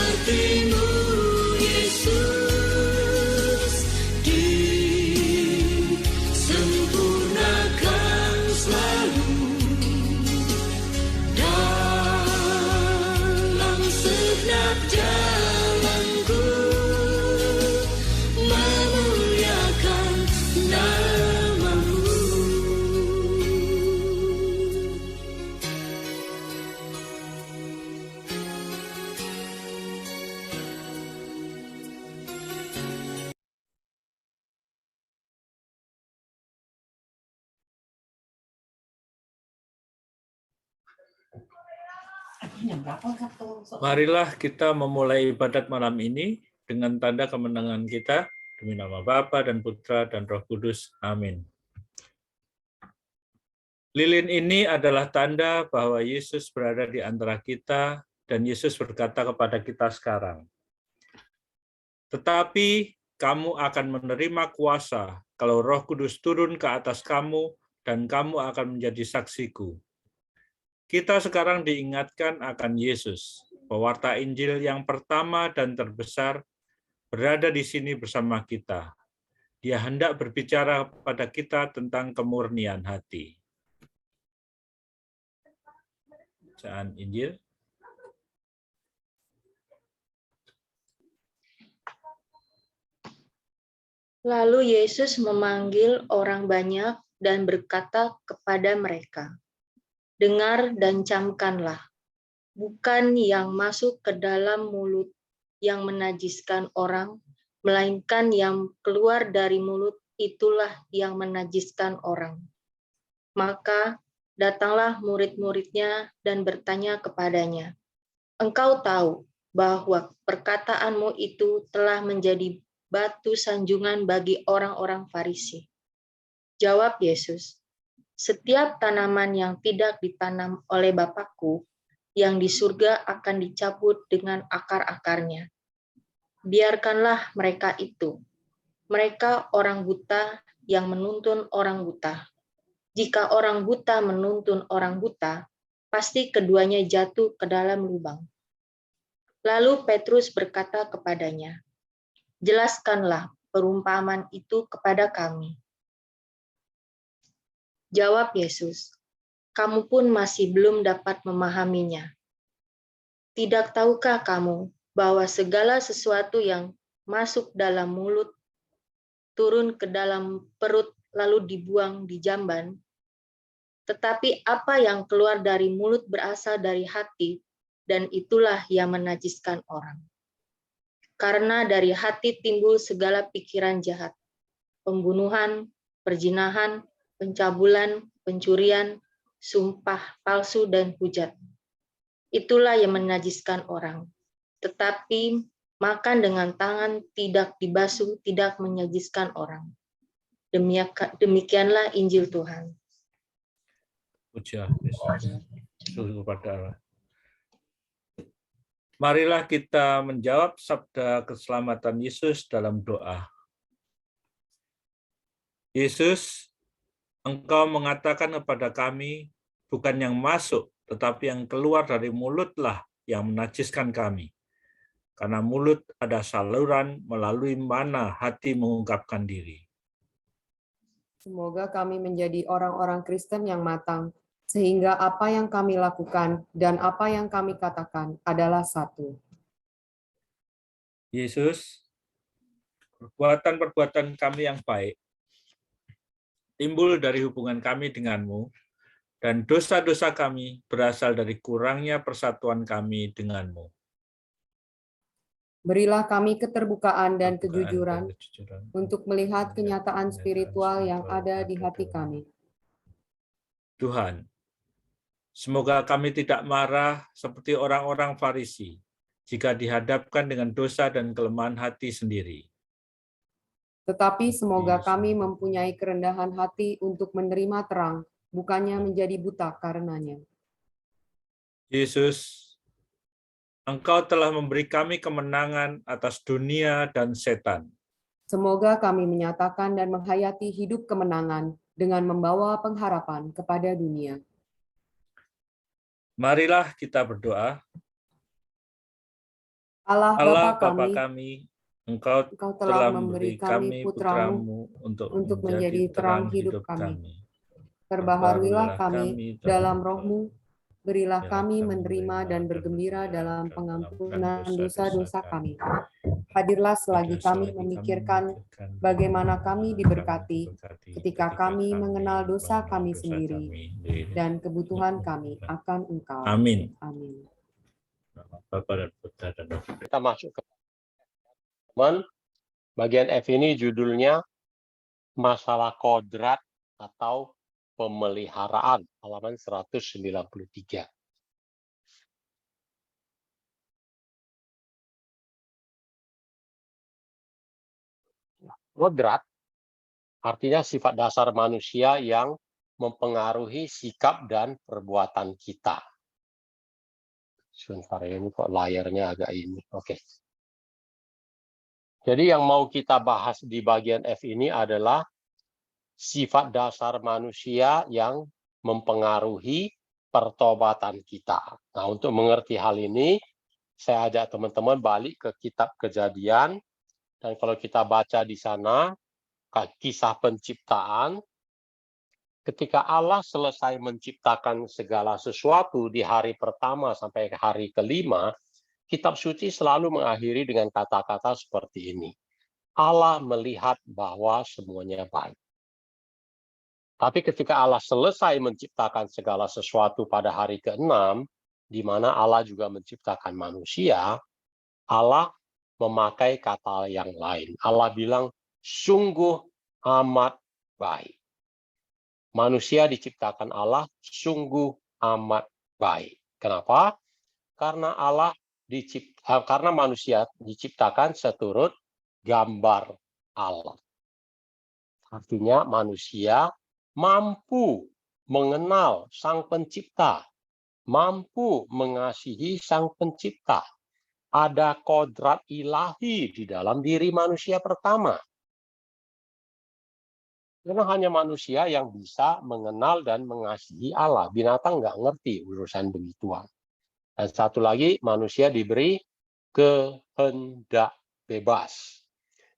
[SPEAKER 10] sepertimu Yesus, disempurnakan selalu dalam segenap jalanku, memuliakan nama-Mu.
[SPEAKER 3] Marilah kita memulai ibadat malam ini dengan tanda kemenangan kita, demi nama Bapa dan Putra dan Roh Kudus. Amin. Lilin ini adalah tanda bahwa Yesus berada di antara kita dan Yesus berkata kepada kita sekarang, "Tetapi kamu akan menerima kuasa kalau Roh Kudus turun ke atas kamu dan kamu akan menjadi saksiku." Kita sekarang diingatkan akan Yesus, pewarta Injil yang pertama dan terbesar, berada di sini bersama kita. Dia hendak berbicara kepada kita tentang kemurnian hati. Bacaan Injil.
[SPEAKER 11] Lalu Yesus memanggil orang banyak dan berkata kepada mereka, "Dengar dan camkanlah, bukan yang masuk ke dalam mulut yang menajiskan orang, melainkan yang keluar dari mulut itulah yang menajiskan orang." Maka datanglah murid-muridnya dan bertanya kepadanya, "Engkau tahu bahwa perkataanmu itu telah menjadi batu sanjungan bagi orang-orang Farisi?" Jawab Yesus, "Setiap tanaman yang tidak ditanam oleh Bapakku yang di surga akan dicabut dengan akar-akarnya. Biarkanlah mereka itu. Mereka orang buta yang menuntun orang buta. Jika orang buta menuntun orang buta, pasti keduanya jatuh ke dalam lubang." Lalu Petrus berkata kepadanya, "Jelaskanlah perumpamaan itu kepada kami." Jawab Yesus, "Kamu pun masih belum dapat memahaminya. Tidak tahukah kamu bahwa segala sesuatu yang masuk dalam mulut, turun ke dalam perut, lalu dibuang di jamban? Tetapi apa yang keluar dari mulut berasal dari hati, dan itulah yang menajiskan orang. Karena dari hati timbul segala pikiran jahat, pembunuhan, perzinahan, pencabulan, pencurian, sumpah palsu, dan hujat. Itulah yang menajiskan orang. Tetapi makan dengan tangan tidak dibasuh tidak menajiskan orang." Demikianlah Injil Tuhan.
[SPEAKER 3] Puja Kristus. Syukur kepada Allah. Marilah kita menjawab sabda keselamatan Yesus dalam doa. Yesus, Engkau mengatakan kepada kami, bukan yang masuk, tetapi yang keluar dari mulutlah yang menajiskan kami. Karena mulut ada saluran melalui mana hati mengungkapkan diri.
[SPEAKER 12] Semoga kami menjadi orang-orang Kristen yang matang, sehingga apa yang kami lakukan dan apa yang kami katakan adalah satu.
[SPEAKER 3] Yesus, perbuatan-perbuatan kami yang baik timbul dari hubungan kami denganmu, dan dosa-dosa kami berasal dari kurangnya persatuan kami denganmu.
[SPEAKER 12] Berilah kami keterbukaan dan kejujuran untuk melihat kenyataan spiritual yang ada di hati kami.
[SPEAKER 3] Tuhan, semoga kami tidak marah seperti orang-orang Farisi jika dihadapkan dengan dosa dan kelemahan hati sendiri.
[SPEAKER 12] Tetapi semoga kami mempunyai kerendahan hati untuk menerima terang, bukannya menjadi buta karenanya.
[SPEAKER 3] Yesus, Engkau telah memberi kami kemenangan atas dunia dan setan.
[SPEAKER 12] Semoga kami menyatakan dan menghayati hidup kemenangan dengan membawa pengharapan kepada dunia.
[SPEAKER 3] Marilah kita berdoa.
[SPEAKER 12] Allah
[SPEAKER 3] Allah
[SPEAKER 12] Bapa
[SPEAKER 3] Bapa
[SPEAKER 12] kami,
[SPEAKER 3] kami, Engkau
[SPEAKER 12] Engkau
[SPEAKER 3] telah
[SPEAKER 12] telah memberi kami putramu untuk menjadi terang hidup kami. Perbaharuilah kami dalam rohmu, berilah kami menerima dan bergembira dalam pengampunan dosa-dosa kami. Hadirlah selagi kami memikirkan bagaimana kami diberkati ketika kami mengenal dosa kami sendiri dan kebutuhan kami akan Engkau.
[SPEAKER 3] Amin.
[SPEAKER 12] Amin.
[SPEAKER 3] Bapa dan Putra dan Roh Kudus.
[SPEAKER 1] Kita masuk ke teman. Bagian F ini judulnya masalah kodrat atau pemeliharaan, halaman 193. Kodrat artinya sifat dasar manusia yang mempengaruhi sikap dan perbuatan kita. Sebentar ya, ini kok layarnya agak ini. Oke. Jadi yang mau kita bahas di bagian F ini adalah sifat dasar manusia yang mempengaruhi pertobatan kita. Nah, untuk mengerti hal ini, saya ajak teman-teman balik ke kitab Kejadian. Dan kalau kita baca di sana, kisah penciptaan, ketika Allah selesai menciptakan segala sesuatu di hari pertama sampai ke hari kelima, kitab suci selalu mengakhiri dengan kata-kata seperti ini. Allah melihat bahwa semuanya baik. Tapi ketika Allah selesai menciptakan segala sesuatu pada hari ke-6, di mana Allah juga menciptakan manusia, Allah memakai kata yang lain. Allah bilang, sungguh amat baik. Manusia diciptakan Allah sungguh amat baik. Kenapa? Karena karena manusia diciptakan seturut gambar Allah. Artinya manusia mampu mengenal Sang Pencipta, mampu mengasihi Sang Pencipta. Ada kodrat ilahi di dalam diri manusia pertama. Karena hanya manusia yang bisa mengenal dan mengasihi Allah. Binatang nggak ngerti urusan begituan. Dan satu lagi, manusia diberi kehendak bebas.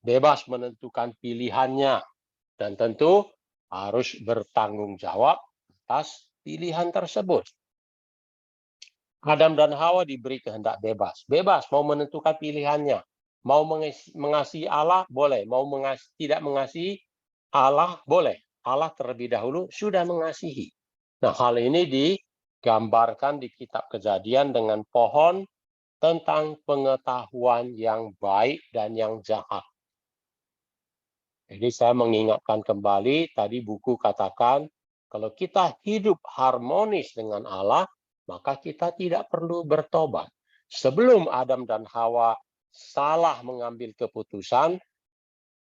[SPEAKER 1] Bebas menentukan pilihannya. Dan tentu harus bertanggung jawab atas pilihan tersebut. Adam dan Hawa diberi kehendak bebas. Bebas mau menentukan pilihannya. Mau mengasihi Allah, boleh. Mau tidak mengasihi Allah, boleh. Allah terlebih dahulu sudah mengasihi. Nah, hal ini digambarkan di kitab Kejadian dengan pohon tentang pengetahuan yang baik dan yang jahat. Jadi saya mengingatkan kembali, tadi buku katakan, kalau kita hidup harmonis dengan Allah, maka kita tidak perlu bertobat. Sebelum Adam dan Hawa salah mengambil keputusan,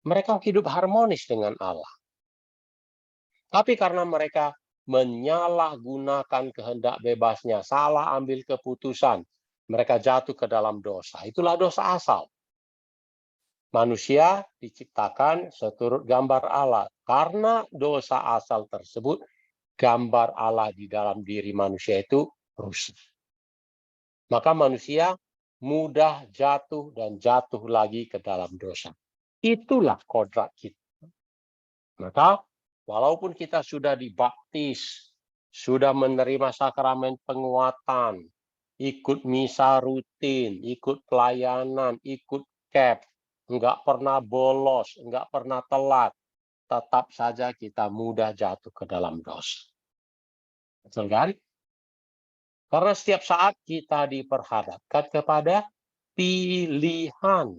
[SPEAKER 1] mereka hidup harmonis dengan Allah. Tapi karena mereka menyalahgunakan kehendak bebasnya, salah ambil keputusan, mereka jatuh ke dalam dosa. Itulah dosa asal. Manusia diciptakan seturut gambar Allah. Karena dosa asal tersebut, gambar Allah di dalam diri manusia itu rusak. Maka manusia mudah jatuh dan jatuh lagi ke dalam dosa. Itulah kodrat kita. Maka walaupun kita sudah dibaptis, sudah menerima sakramen penguatan, ikut misa rutin, ikut pelayanan, ikut camp, enggak pernah bolos, enggak pernah telat, tetap saja kita mudah jatuh ke dalam dosa. Betul kan? Karena setiap saat kita diperhadapkan kepada pilihan.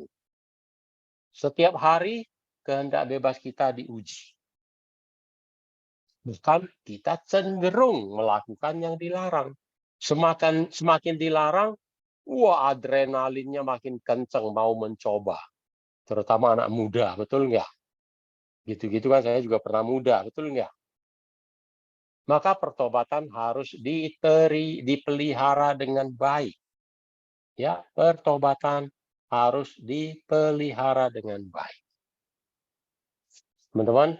[SPEAKER 1] Setiap hari kehendak bebas kita diuji. Bahkan kita cenderung melakukan yang dilarang. Semakin dilarang, wah adrenalinnya makin kenceng mau mencoba. Terutama anak muda, betul nggak? Gitu-gitu kan saya juga pernah muda, betul nggak? Maka pertobatan harus dipelihara dengan baik. Ya, pertobatan harus dipelihara dengan baik. Teman-teman,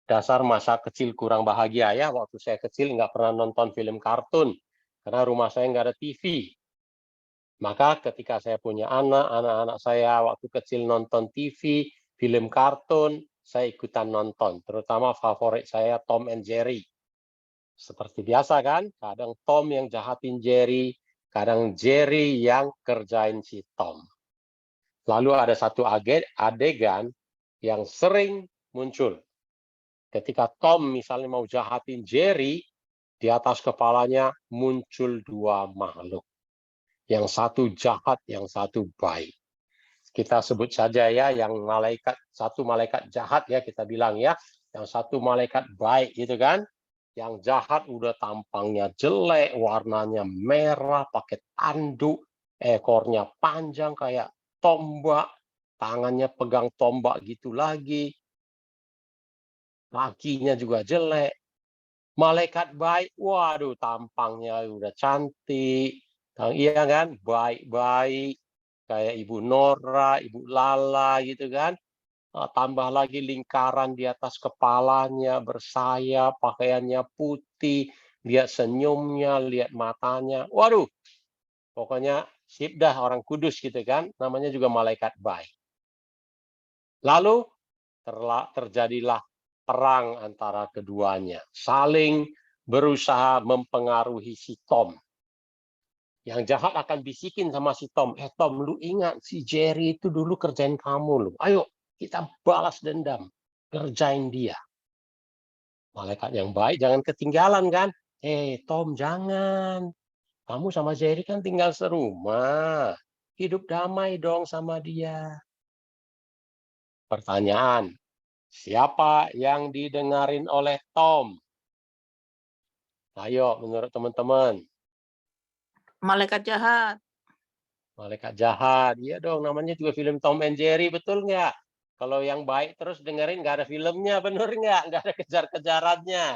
[SPEAKER 1] dasar masa kecil kurang bahagia ya. Waktu saya kecil nggak pernah nonton film kartun. Karena rumah saya nggak ada TV. Maka ketika saya punya anak-anak saya waktu kecil nonton TV, film kartun, saya ikutan nonton. Terutama favorit saya Tom and Jerry. Seperti biasa kan, kadang Tom yang jahatin Jerry, kadang Jerry yang kerjain si Tom. Lalu ada satu adegan yang sering muncul. Ketika Tom misalnya mau jahatin Jerry, di atas kepalanya muncul dua makhluk. Yang satu jahat, yang satu baik. Kita sebut saja ya, yang satu malaikat jahat ya kita bilang ya, yang satu malaikat baik gitu kan. Yang jahat udah tampangnya jelek, warnanya merah, pakai tanduk, ekornya panjang kayak tombak, tangannya pegang tombak gitu lagi, kakinya juga jelek. Malaikat baik, waduh tampangnya udah cantik, iya kan, baik-baik, kayak Ibu Nora, Ibu Lala gitu kan. Tambah lagi lingkaran di atas kepalanya, bersayap, pakaiannya putih, lihat senyumnya, lihat matanya. Waduh, pokoknya sip dah, orang kudus gitu kan, namanya juga malaikat baik. Lalu terjadilah perang antara keduanya, saling berusaha mempengaruhi si Tom. Yang jahat akan bisikin sama si Tom, Tom, lu ingat si Jerry itu dulu kerjain kamu lu. Ayo kita balas dendam, kerjain dia. Malaikat yang baik jangan ketinggalan kan. Tom, jangan. Kamu sama Jerry kan tinggal serumah. Hidup damai dong sama dia. Pertanyaan, siapa yang didengarin oleh Tom? Ayo, menurut teman-teman.
[SPEAKER 5] Malaikat jahat.
[SPEAKER 1] Malaikat jahat. Iya dong, namanya juga film Tom and Jerry, betul nggak? Kalau yang baik terus dengerin, nggak ada filmnya, bener nggak? Nggak ada kejar-kejarannya.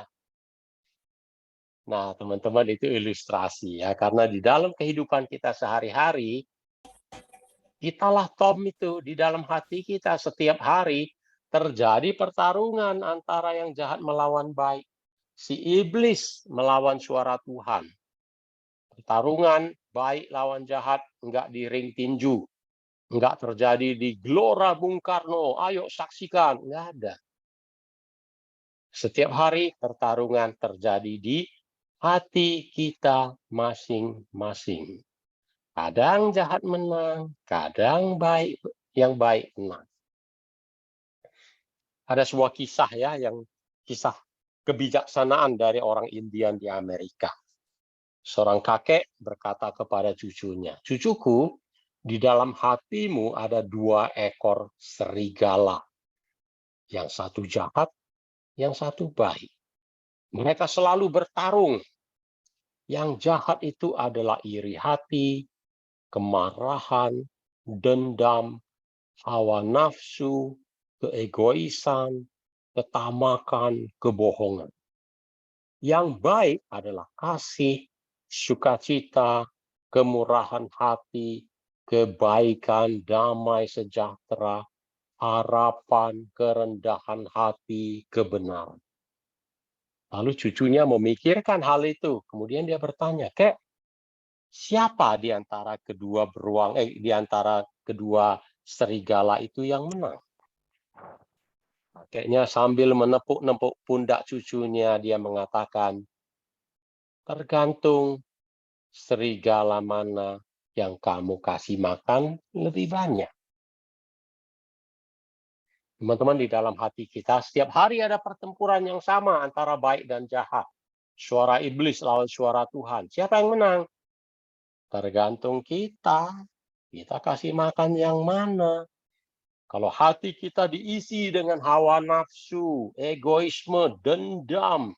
[SPEAKER 1] Nah, teman-teman, itu ilustrasi ya. Karena di dalam kehidupan kita sehari-hari, kitalah Tom itu. Di dalam hati kita setiap hari, terjadi pertarungan antara yang jahat melawan baik. Si iblis melawan suara Tuhan. Pertarungan baik lawan jahat enggak di ring tinju. Enggak terjadi di Gelora Bung Karno. Ayo saksikan. Enggak ada. Setiap hari pertarungan terjadi di hati kita masing-masing. Kadang jahat menang, kadang yang baik menang. Ada sebuah kisah ya, yang kisah kebijaksanaan dari orang Indian di Amerika. Seorang kakek berkata kepada cucunya, "Cucuku, di dalam hatimu ada 2 ekor serigala. Yang satu jahat, yang satu baik. Mereka selalu bertarung. Yang jahat itu adalah iri hati, kemarahan, dendam, hawa nafsu, keegoisan, ketamakan, kebohongan. Yang baik adalah kasih, sukacita, kemurahan hati, kebaikan, damai sejahtera, harapan, kerendahan hati, kebenaran." Lalu cucunya memikirkan hal itu. Kemudian dia bertanya, "Kek, siapa di antara kedua di antara kedua serigala itu yang menang?" Kakeknya sambil menepuk-nepuk pundak cucunya, dia mengatakan, "Tergantung serigala mana yang kamu kasih makan lebih banyak." Teman-teman, di dalam hati kita setiap hari ada pertempuran yang sama antara baik dan jahat. Suara iblis lawan suara Tuhan. Siapa yang menang? Tergantung kita. Kita kasih makan yang mana? Kalau hati kita diisi dengan hawa nafsu, egoisme, dendam,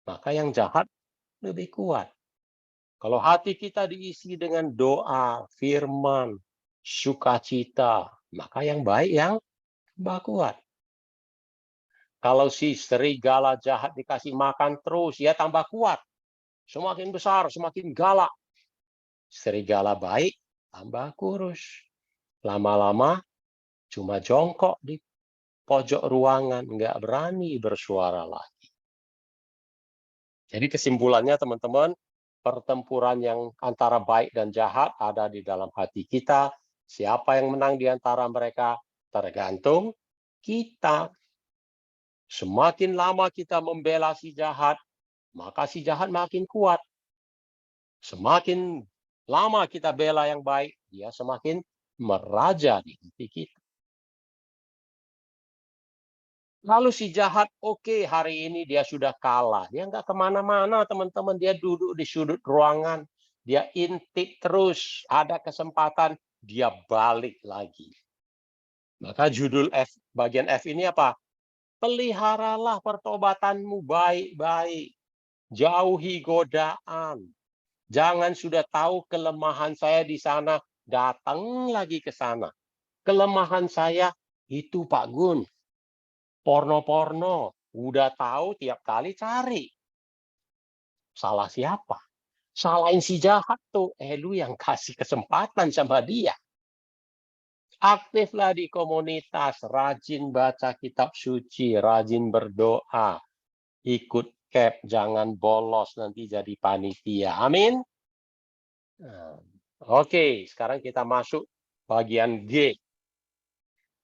[SPEAKER 1] maka yang jahat lebih kuat. Kalau hati kita diisi dengan doa, firman, sukacita, maka yang baik yang tambah kuat. Kalau si serigala jahat dikasih makan terus, ya tambah kuat. Semakin besar, semakin galak. Serigala baik, tambah kurus. Lama-lama cuma jongkok di pojok ruangan, nggak berani bersuara lagi. Jadi kesimpulannya teman-teman, pertempuran yang antara baik dan jahat ada di dalam hati kita. Siapa yang menang di antara mereka tergantung kita. Semakin lama kita membela si jahat, maka si jahat makin kuat. Semakin lama kita bela yang baik, dia semakin meraja di hati kita. Lalu si jahat, oke, hari ini dia sudah kalah. Dia nggak kemana-mana, teman-teman. Dia duduk di sudut ruangan. Dia intip terus. Ada kesempatan, dia balik lagi. Maka judul F, bagian F ini apa? Peliharalah pertobatanmu baik-baik. Jauhi godaan. Jangan sudah tahu kelemahan saya di sana, datang lagi ke sana. Kelemahan saya itu Pak Gun. Porno-porno, udah tahu tiap kali cari. Salah siapa? Salahin si jahat tuh. Lu yang kasih kesempatan sama dia. Aktiflah di komunitas, rajin baca kitab suci, rajin berdoa, ikut camp, jangan bolos nanti jadi panitia. Amin. Oke, sekarang kita masuk bagian G.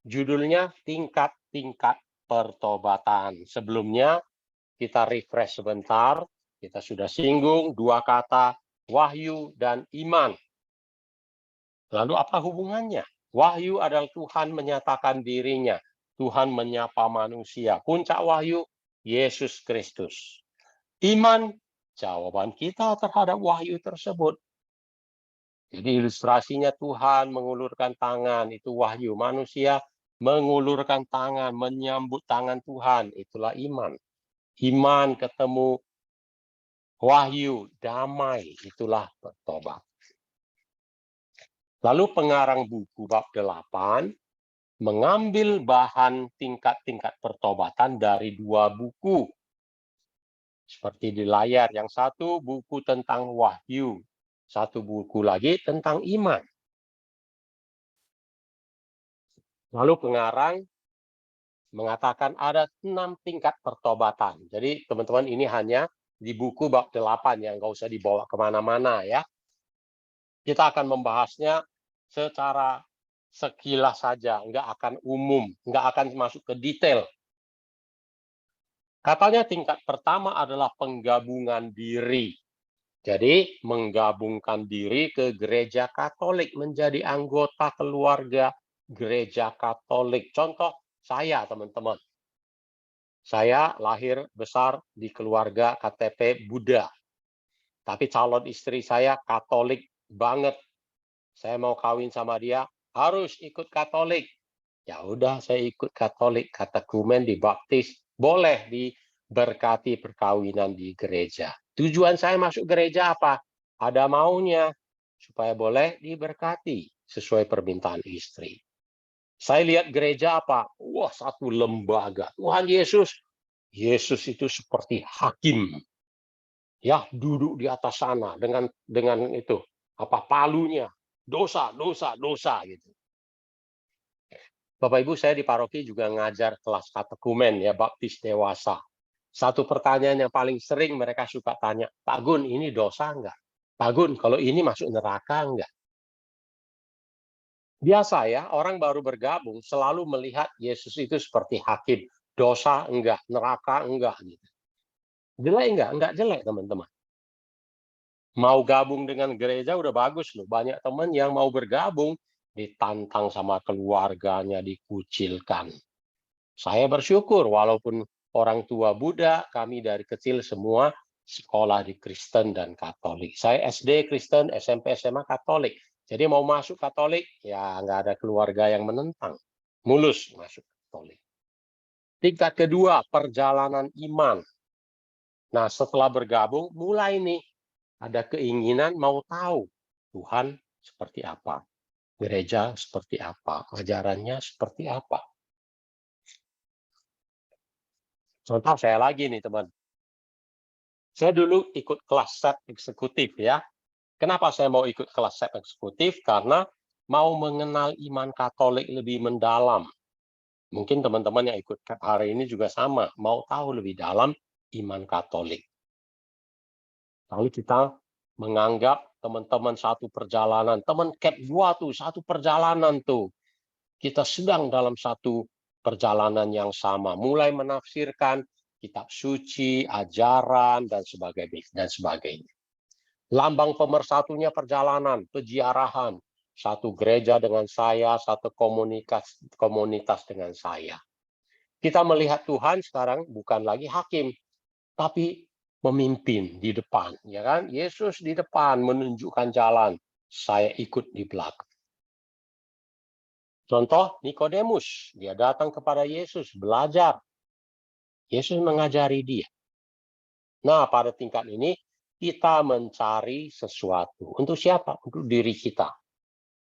[SPEAKER 1] Judulnya tingkat-tingkat pertobatan. Sebelumnya kita refresh sebentar. Kita sudah singgung dua kata, wahyu dan iman. Lalu apa hubungannya? Wahyu adalah Tuhan menyatakan dirinya. Tuhan menyapa manusia. Puncak wahyu, Yesus Kristus. Iman, jawaban kita terhadap wahyu tersebut. Jadi ilustrasinya Tuhan mengulurkan tangan, itu wahyu. Manusia mengulurkan tangan, menyambut tangan Tuhan, itulah iman. Iman ketemu wahyu, damai, itulah bertobat. Lalu pengarang buku bab 8 mengambil bahan tingkat-tingkat pertobatan dari dua buku. Seperti di layar, yang satu buku tentang wahyu, satu buku lagi tentang iman. Lalu pengarang mengatakan ada 6 tingkat pertobatan. Jadi teman-teman ini hanya di buku bab 8 yang nggak usah dibawa kemana-mana ya. Kita akan membahasnya secara sekilas saja, nggak akan umum, nggak akan masuk ke detail. Katanya tingkat pertama adalah penggabungan diri. Jadi menggabungkan diri ke gereja Katolik, menjadi anggota keluarga gereja Katolik. Contoh saya, teman-teman. Saya lahir besar di keluarga KTP Buddha. Tapi calon istri saya Katolik banget. Saya mau kawin sama dia, harus ikut Katolik. Ya udah, saya ikut Katolik, katekumen, dibaptis, boleh diberkati perkawinan di gereja. Tujuan saya masuk gereja apa? Ada maunya, supaya boleh diberkati sesuai permintaan istri. Saya lihat gereja apa? Wah, satu lembaga. Tuhan Yesus. Yesus itu seperti hakim. Ya, duduk di atas sana dengan itu apa palunya. Dosa gitu. Bapak Ibu, saya di paroki juga ngajar kelas katekumen ya, baptis dewasa. Satu pertanyaan yang paling sering mereka suka tanya, Pak Gun, ini dosa enggak? Pak Gun, kalau ini masuk neraka enggak? Biasa ya, orang baru bergabung selalu melihat Yesus itu seperti hakim. Dosa enggak, neraka enggak gitu. Jelek enggak? Enggak jelek, teman-teman. Mau gabung dengan gereja udah bagus loh. Banyak teman yang mau bergabung ditantang sama keluarganya, dikucilkan. Saya bersyukur walaupun orang tua Buddha, kami dari kecil semua sekolah di Kristen dan Katolik. Saya SD Kristen, SMP, SMA Katolik. Jadi mau masuk Katolik, ya nggak ada keluarga yang menentang. Mulus masuk Katolik. Tingkat kedua, perjalanan iman. Nah, setelah bergabung, mulai nih ada keinginan mau tahu Tuhan seperti apa, gereja seperti apa, ajarannya seperti apa. Contoh saya lagi nih teman. Saya dulu ikut kelas SEP eksekutif ya. Kenapa saya mau ikut kelas SEP eksekutif? Karena mau mengenal iman Katolik lebih mendalam. Mungkin teman-teman yang ikut hari ini juga sama, mau tahu lebih dalam iman Katolik. Lalu kita menganggap teman-teman satu perjalanan, teman Cap 2 tuh satu perjalanan tuh. Kita sedang dalam satu perjalanan yang sama, mulai menafsirkan kitab suci, ajaran, dan sebagainya. Lambang pemersatunya perjalanan, peziarahan. Satu gereja dengan saya, satu komunitas dengan saya. Kita melihat Tuhan sekarang bukan lagi hakim, tapi memimpin di depan. Ya kan? Yesus di depan menunjukkan jalan, saya ikut di belakang. Contoh, Nikodemus, dia datang kepada Yesus, belajar. Yesus mengajari dia. Nah, pada tingkat ini, kita mencari sesuatu. Untuk siapa? Untuk diri kita.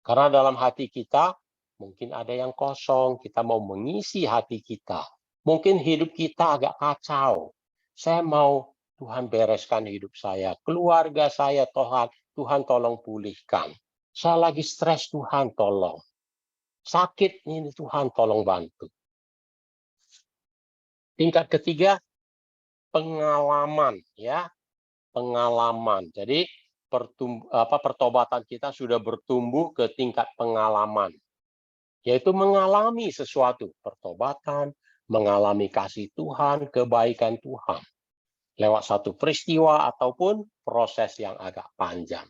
[SPEAKER 1] Karena dalam hati kita, mungkin ada yang kosong, kita mau mengisi hati kita. Mungkin hidup kita agak kacau. Saya mau Tuhan bereskan hidup saya. Keluarga saya, Tuhan tolong pulihkan. Saya lagi stres, Tuhan tolong. Sakit ini Tuhan tolong bantu. Tingkat ketiga, pengalaman, ya. Pengalaman. Jadi pertobatan kita sudah bertumbuh ke tingkat pengalaman. Yaitu mengalami sesuatu, pertobatan, mengalami kasih Tuhan, kebaikan Tuhan. Lewat satu peristiwa ataupun proses yang agak panjang.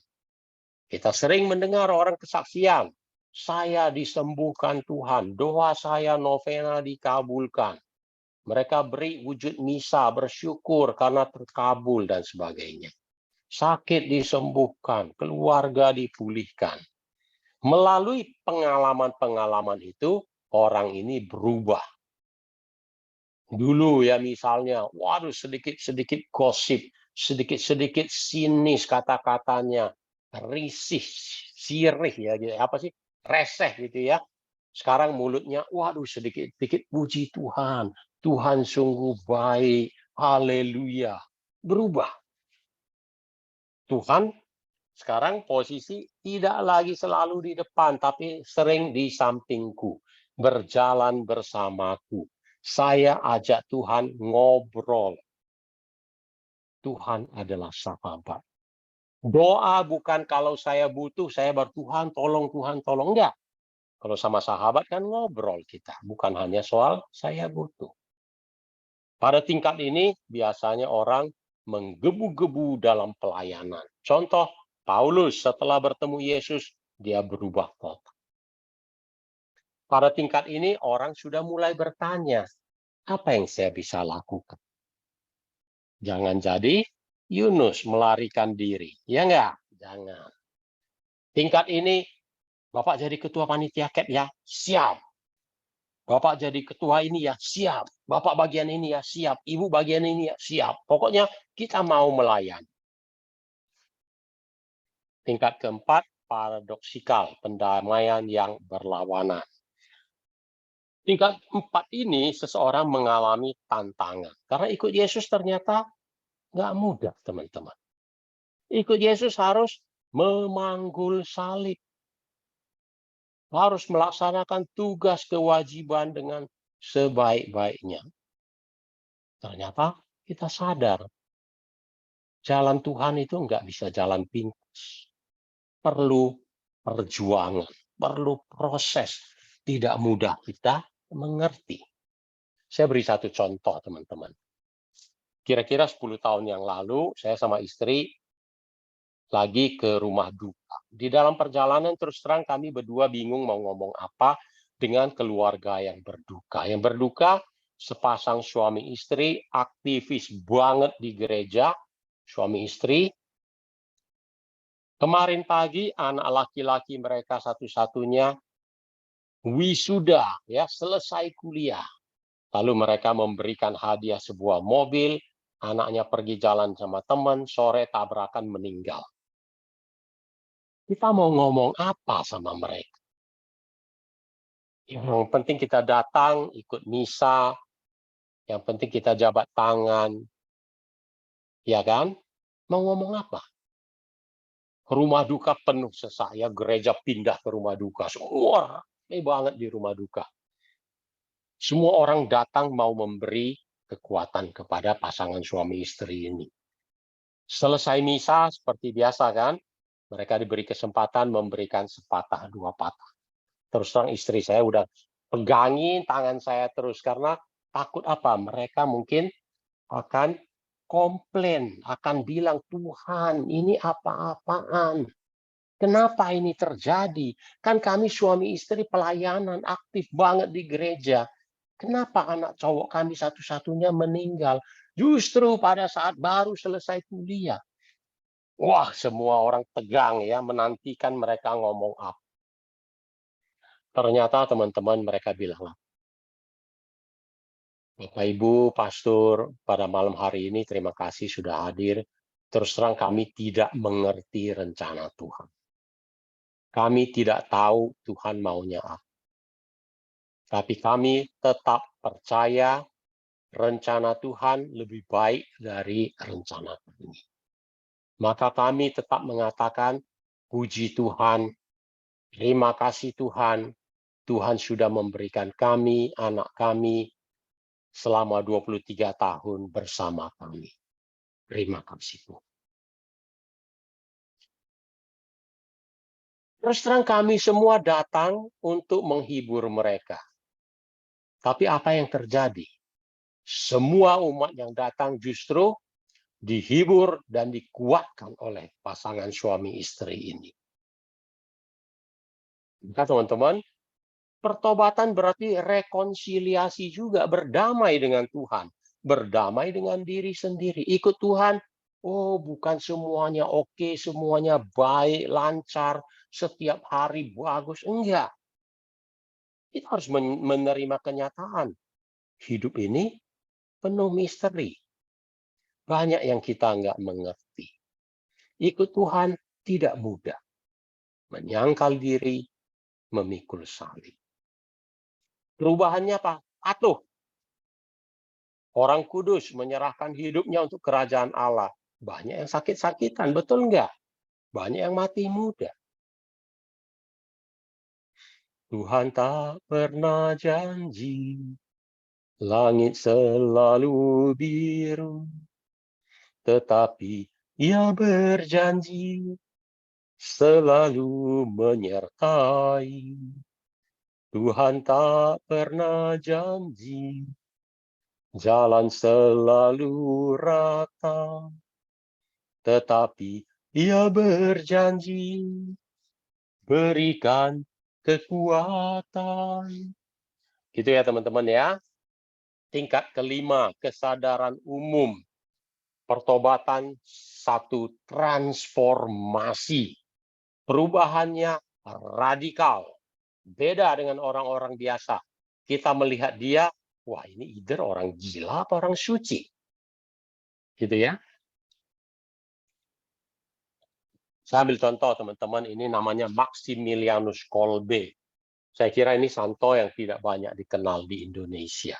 [SPEAKER 1] Kita sering mendengar orang kesaksian, saya disembuhkan Tuhan, doa saya novena dikabulkan. Mereka beri wujud misa, bersyukur karena terkabul dan sebagainya. Sakit disembuhkan, keluarga dipulihkan. Melalui pengalaman-pengalaman itu, orang ini berubah. Dulu ya misalnya, waduh sedikit-sedikit gosip, sedikit-sedikit sinis kata-katanya, risih, sirih ya, apa sih? Reseh gitu ya. Sekarang mulutnya, waduh sedikit-sedikit puji Tuhan. Tuhan sungguh baik. Haleluya. Berubah. Tuhan sekarang posisi tidak lagi selalu di depan, tapi sering di sampingku. Berjalan bersamaku. Saya ajak Tuhan ngobrol. Tuhan adalah sahabat. Doa bukan kalau saya butuh, saya bertuhan, tolong Tuhan, tolong. Enggak. Kalau sama sahabat kan ngobrol kita. Bukan hanya soal saya butuh. Pada tingkat ini biasanya orang menggebu-gebu dalam pelayanan. Contoh, Paulus setelah bertemu Yesus, dia berubah total. Pada tingkat ini orang sudah mulai bertanya, apa yang saya bisa lakukan? Jangan jadi Yunus melarikan diri. Ya enggak? Jangan. Tingkat ini, Bapak jadi ketua panitia KEP ya? Siap. Bapak jadi ketua ini ya? Siap. Bapak bagian ini ya? Siap. Ibu bagian ini ya? Siap. Pokoknya kita mau melayani. Tingkat keempat, paradoksikal, pendamaian yang berlawanan. Tingkat 4 ini seseorang mengalami tantangan. Karena ikut Yesus ternyata nggak mudah, teman-teman. Ikut Yesus harus memanggul salib. Harus melaksanakan tugas kewajiban dengan sebaik-baiknya. Ternyata kita sadar, jalan Tuhan itu nggak bisa jalan pintas. Perlu perjuangan, perlu proses. Tidak mudah kita mengerti. Saya beri satu contoh, teman-teman. Kira-kira 10 tahun yang lalu, saya sama istri lagi ke rumah duka. Di dalam perjalanan terus terang kami berdua bingung mau ngomong apa dengan keluarga yang berduka. Yang berduka, sepasang suami istri, aktivis banget di gereja, suami istri. Kemarin pagi, anak laki-laki mereka satu-satunya wisuda, ya, selesai kuliah. Lalu mereka memberikan hadiah sebuah mobil, anaknya pergi jalan sama teman, sore tabrakan meninggal. Kita mau ngomong apa sama mereka? Yang penting kita datang, ikut misa, yang penting kita jabat tangan, ya kan? Mau ngomong apa? Rumah duka penuh sesak, ya, gereja pindah ke rumah duka. Semua ramai banget di rumah duka. Semua orang datang mau memberi kekuatan kepada pasangan suami istri ini. Selesai misa seperti biasa kan, mereka diberi kesempatan memberikan sepatah dua patah. Terus terang istri saya udah pegangin tangan saya terus karena takut apa? Mereka mungkin akan komplain, akan bilang, Tuhan ini apa-apaan? Kenapa ini terjadi? Kan kami suami istri pelayanan aktif banget di gereja. Kenapa anak cowok kami satu-satunya meninggal? Justru pada saat baru selesai kuliah. Wah, semua orang tegang ya, menantikan mereka ngomong apa. Ternyata teman-teman mereka bilang, Bapak Ibu, Pastor, pada malam hari ini terima kasih sudah hadir. Terus terang kami tidak mengerti rencana Tuhan. Kami tidak tahu Tuhan maunya apa. Tapi kami tetap percaya rencana Tuhan lebih baik dari rencana kami. Maka kami tetap mengatakan, puji Tuhan, terima kasih Tuhan, Tuhan sudah memberikan kami, anak kami, selama 23 tahun bersama kami. Terima kasih Tuhan. Terus terang kami semua datang untuk menghibur mereka. Tapi apa yang terjadi? Semua umat yang datang justru dihibur dan dikuatkan oleh pasangan suami istri ini. Maka teman-teman, pertobatan berarti rekonsiliasi juga, berdamai dengan Tuhan, berdamai dengan diri sendiri, ikut Tuhan. Oh, bukan semuanya oke, semuanya baik, lancar, setiap hari bagus. Enggak. Kita harus menerima kenyataan. Hidup ini penuh misteri. Banyak yang kita enggak mengerti. Ikut Tuhan tidak mudah. Menyangkal diri, memikul salib. Perubahannya apa? Patuh. Orang kudus menyerahkan hidupnya untuk kerajaan Allah. Banyak yang sakit-sakitan, betul enggak? Banyak yang mati muda. Tuhan tak pernah janji, langit selalu biru. Tetapi Ia berjanji, selalu menyertai. Tuhan tak pernah janji, jalan selalu rata, tetapi Ia berjanji, berikan kekuatan. Gitu ya teman-teman ya. Tingkat kelima, kesadaran umum. Pertobatan satu transformasi. Perubahannya radikal. Beda dengan orang-orang biasa. Kita melihat dia, wah ini either orang gila atau orang suci. Gitu ya. Saya ambil contoh teman-teman, ini namanya Maximilianus Kolbe. Saya kira ini santo yang tidak banyak dikenal di Indonesia.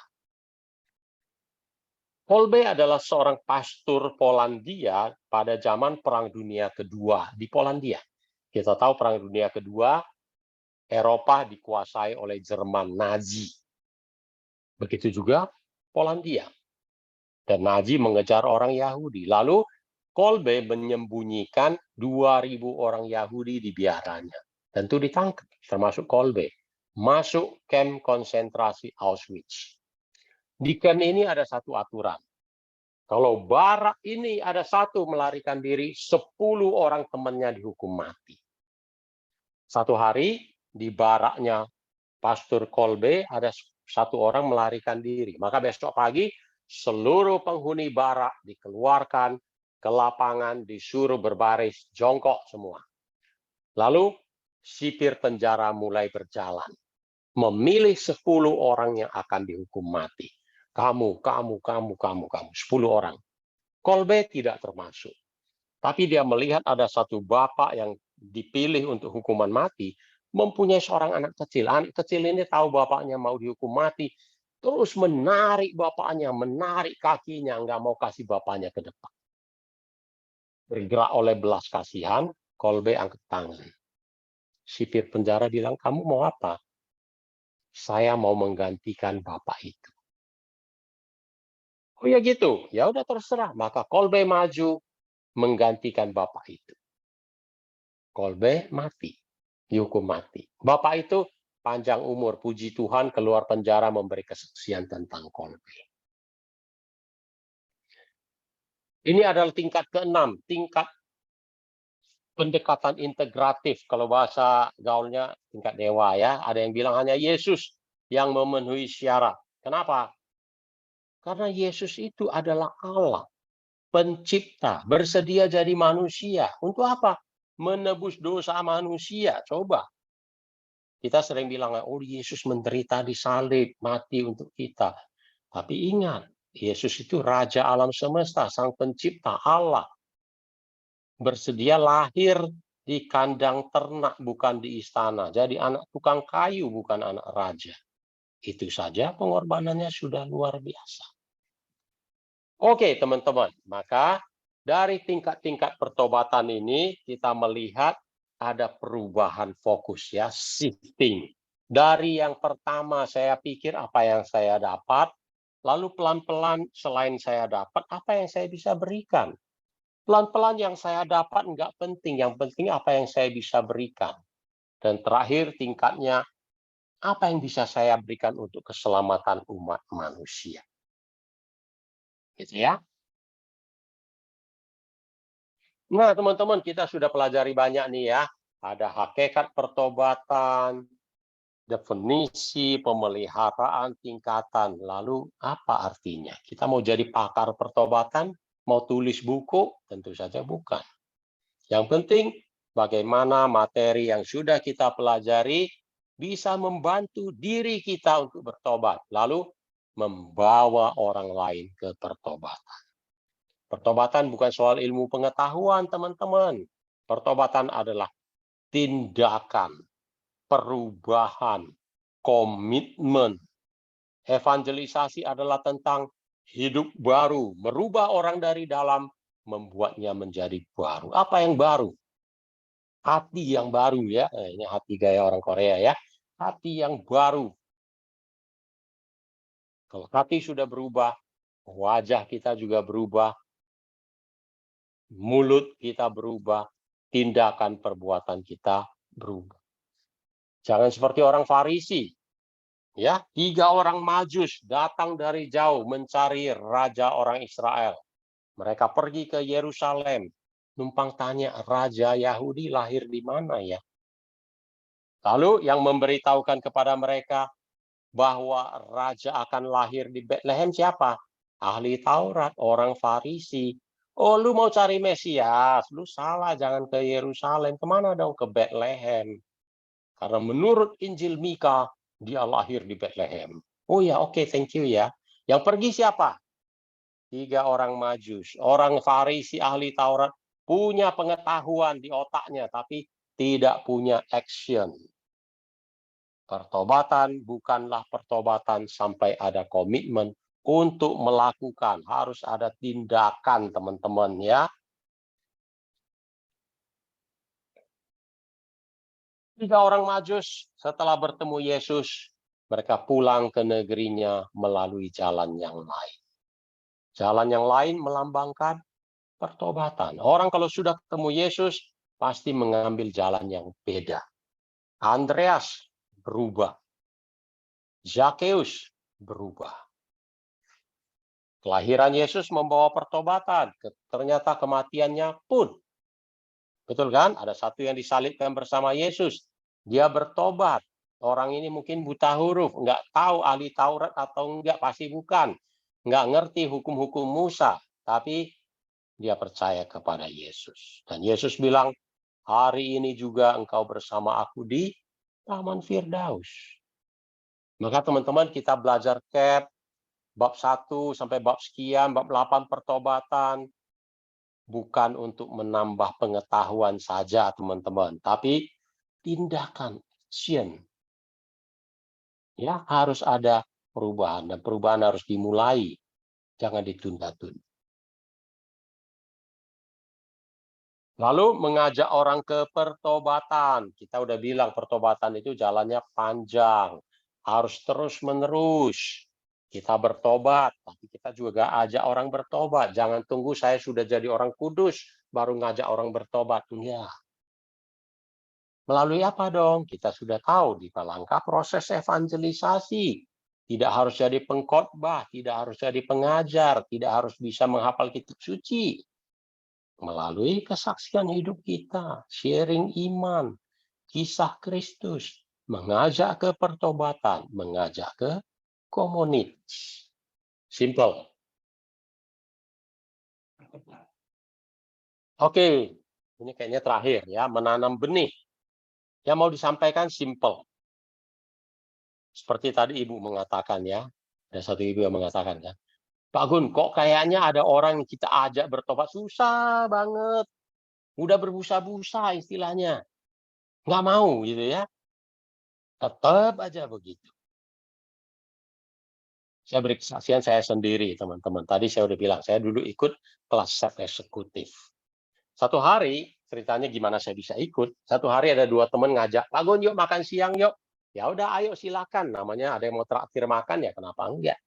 [SPEAKER 1] Kolbe adalah seorang pastor Polandia pada zaman Perang Dunia Kedua di Polandia. Kita tahu Perang Dunia Kedua, Eropa dikuasai oleh Jerman Nazi. Begitu juga Polandia. Dan Nazi mengejar orang Yahudi. Lalu Kolbe menyembunyikan 2.000 orang Yahudi di biaranya. Tentu ditangkap, termasuk Kolbe. Masuk kamp konsentrasi Auschwitz. Di kamp ini ada satu aturan. Kalau barak ini ada satu melarikan diri, 10 orang temannya dihukum mati. Satu hari di baraknya Pastor Kolbe ada satu orang melarikan diri. Maka besok pagi seluruh penghuni barak dikeluarkan ke lapangan, disuruh berbaris, jongkok semua. Lalu sipir penjara mulai berjalan. Memilih 10 orang yang akan dihukum mati. Kamu, 10 orang. Kolbe tidak termasuk. Tapi dia melihat ada satu bapak yang dipilih untuk hukuman mati, mempunyai seorang anak kecil. Anak kecil ini tahu bapaknya mau dihukum mati, terus menarik bapaknya, menarik kakinya, nggak mau kasih bapaknya ke depan. Bergerak oleh belas kasihan, Kolbe angkat tangan. Sipir penjara bilang, kamu mau apa? Saya mau menggantikan bapak itu. Oh ya gitu, ya udah terserah. Maka Kolbe maju, menggantikan bapak itu. Kolbe mati, dihukum mati. Bapak itu panjang umur, puji Tuhan, keluar penjara memberi kesaksian tentang Kolbe. Ini adalah tingkat ke-6, tingkat pendekatan integratif. Kalau bahasa gaulnya tingkat dewa ya. Ada yang bilang hanya Yesus yang memenuhi syarat. Kenapa? Karena Yesus itu adalah Allah, pencipta, bersedia jadi manusia. Untuk apa? Menebus dosa manusia. Coba. Kita sering bilang, oh Yesus menderita di salib, mati untuk kita. Tapi ingat, Yesus itu Raja alam semesta, Sang Pencipta, Allah. Bersedia lahir di kandang ternak, bukan di istana. Jadi anak tukang kayu, bukan anak raja. Itu saja pengorbanannya sudah luar biasa. Oke, teman-teman. Maka dari tingkat-tingkat pertobatan ini, kita melihat ada perubahan fokus ya, shifting. Dari yang pertama saya pikir apa yang saya dapat, lalu pelan-pelan selain saya dapat, apa yang saya bisa berikan. Pelan-pelan yang saya dapat enggak penting, yang penting apa yang saya bisa berikan. Dan terakhir tingkatnya, apa yang bisa saya berikan untuk keselamatan umat manusia. Gitu ya. Nah, teman-teman, kita sudah pelajari banyak nih ya. Ada hakikat pertobatan, definisi, pemeliharaan, tingkatan. Lalu apa artinya? Kita mau jadi pakar pertobatan? Mau tulis buku? Tentu saja bukan. Yang penting bagaimana materi yang sudah kita pelajari bisa membantu diri kita untuk bertobat. Lalu membawa orang lain ke pertobatan. Pertobatan bukan soal ilmu pengetahuan, teman-teman. Pertobatan adalah tindakan, perubahan, komitmen. Evangelisasi adalah tentang hidup baru, merubah orang dari dalam, membuatnya menjadi baru. Apa yang baru? Hati yang baru ya. Ini hati gaya orang Korea ya. Hati yang baru. Kalau hati sudah berubah, wajah kita juga berubah, mulut kita berubah, tindakan perbuatan kita berubah. Jangan seperti orang Farisi. Ya, 3 orang Majus datang dari jauh mencari raja orang Israel. Mereka pergi ke Yerusalem, numpang tanya, raja Yahudi lahir di mana ya? Lalu yang memberitahukan kepada mereka bahwa raja akan lahir di Betlehem siapa? Ahli Taurat, orang Farisi. Oh, lu mau cari Mesias? Lu salah, jangan ke Yerusalem. Kemana dong? Ke Betlehem. Karena menurut Injil Mika, dia lahir di Betlehem. Oh ya, oke, thank you ya. Yang pergi siapa? 3 orang Majus. Orang Farisi, ahli Taurat, punya pengetahuan di otaknya, tapi tidak punya action. Pertobatan bukanlah pertobatan sampai ada komitmen untuk melakukan. Harus ada tindakan, teman-teman ya. 3 orang Majus setelah bertemu Yesus, mereka pulang ke negerinya melalui jalan yang lain. Jalan yang lain melambangkan pertobatan. Orang kalau sudah ketemu Yesus, pasti mengambil jalan yang beda. Andreas berubah. Zakheus berubah. Kelahiran Yesus membawa pertobatan. Ternyata kematiannya pun. Betul kan? Ada satu yang disalibkan bersama Yesus. Dia bertobat. Orang ini mungkin buta huruf. Nggak tahu ahli Taurat atau enggak. Pasti bukan. Nggak ngerti hukum-hukum Musa. Tapi dia percaya kepada Yesus. Dan Yesus bilang, hari ini juga engkau bersama aku di Taman Firdaus. Maka teman-teman kita belajar KEP, bab 1 sampai bab sekian, bab 8 pertobatan. Bukan untuk menambah pengetahuan saja teman-teman. Tapi tindakan, action. Ya, harus ada perubahan. Dan perubahan harus dimulai. Jangan ditunda-tunda. Lalu mengajak orang ke pertobatan. Kita udah bilang pertobatan itu jalannya panjang. Harus terus-menerus. Kita bertobat, tapi kita juga ajak orang bertobat. Jangan tunggu saya sudah jadi orang kudus, baru ngajak orang bertobat. Enggak. Melalui apa dong? Kita sudah tahu di langkah proses evangelisasi. Tidak harus jadi pengkhotbah, tidak harus jadi pengajar, tidak harus bisa menghafal kitab suci. Melalui kesaksian hidup kita, sharing iman, kisah Kristus, mengajak ke pertobatan, mengajak ke komunitas. Simple. Oke, ini kayaknya terakhir ya, menanam benih. Yang mau disampaikan simple. Seperti tadi Ibu mengatakan ya, ada satu Ibu yang mengatakan ya, Pak Gun, kok kayaknya ada orang yang kita ajak bertobat susah banget. Udah berbusa-busa istilahnya. Nggak mau gitu ya. Tetap aja begitu. Saya beri kesaksian saya sendiri, teman-teman. Tadi saya udah bilang, saya dulu ikut kelas self eksekutif. Satu hari, ceritanya gimana saya bisa ikut. Satu hari ada 2 teman ngajak, Pak Gun, yuk makan siang yuk. Ya udah, ayo silakan. Namanya ada yang mau traktir makan, ya kenapa enggak?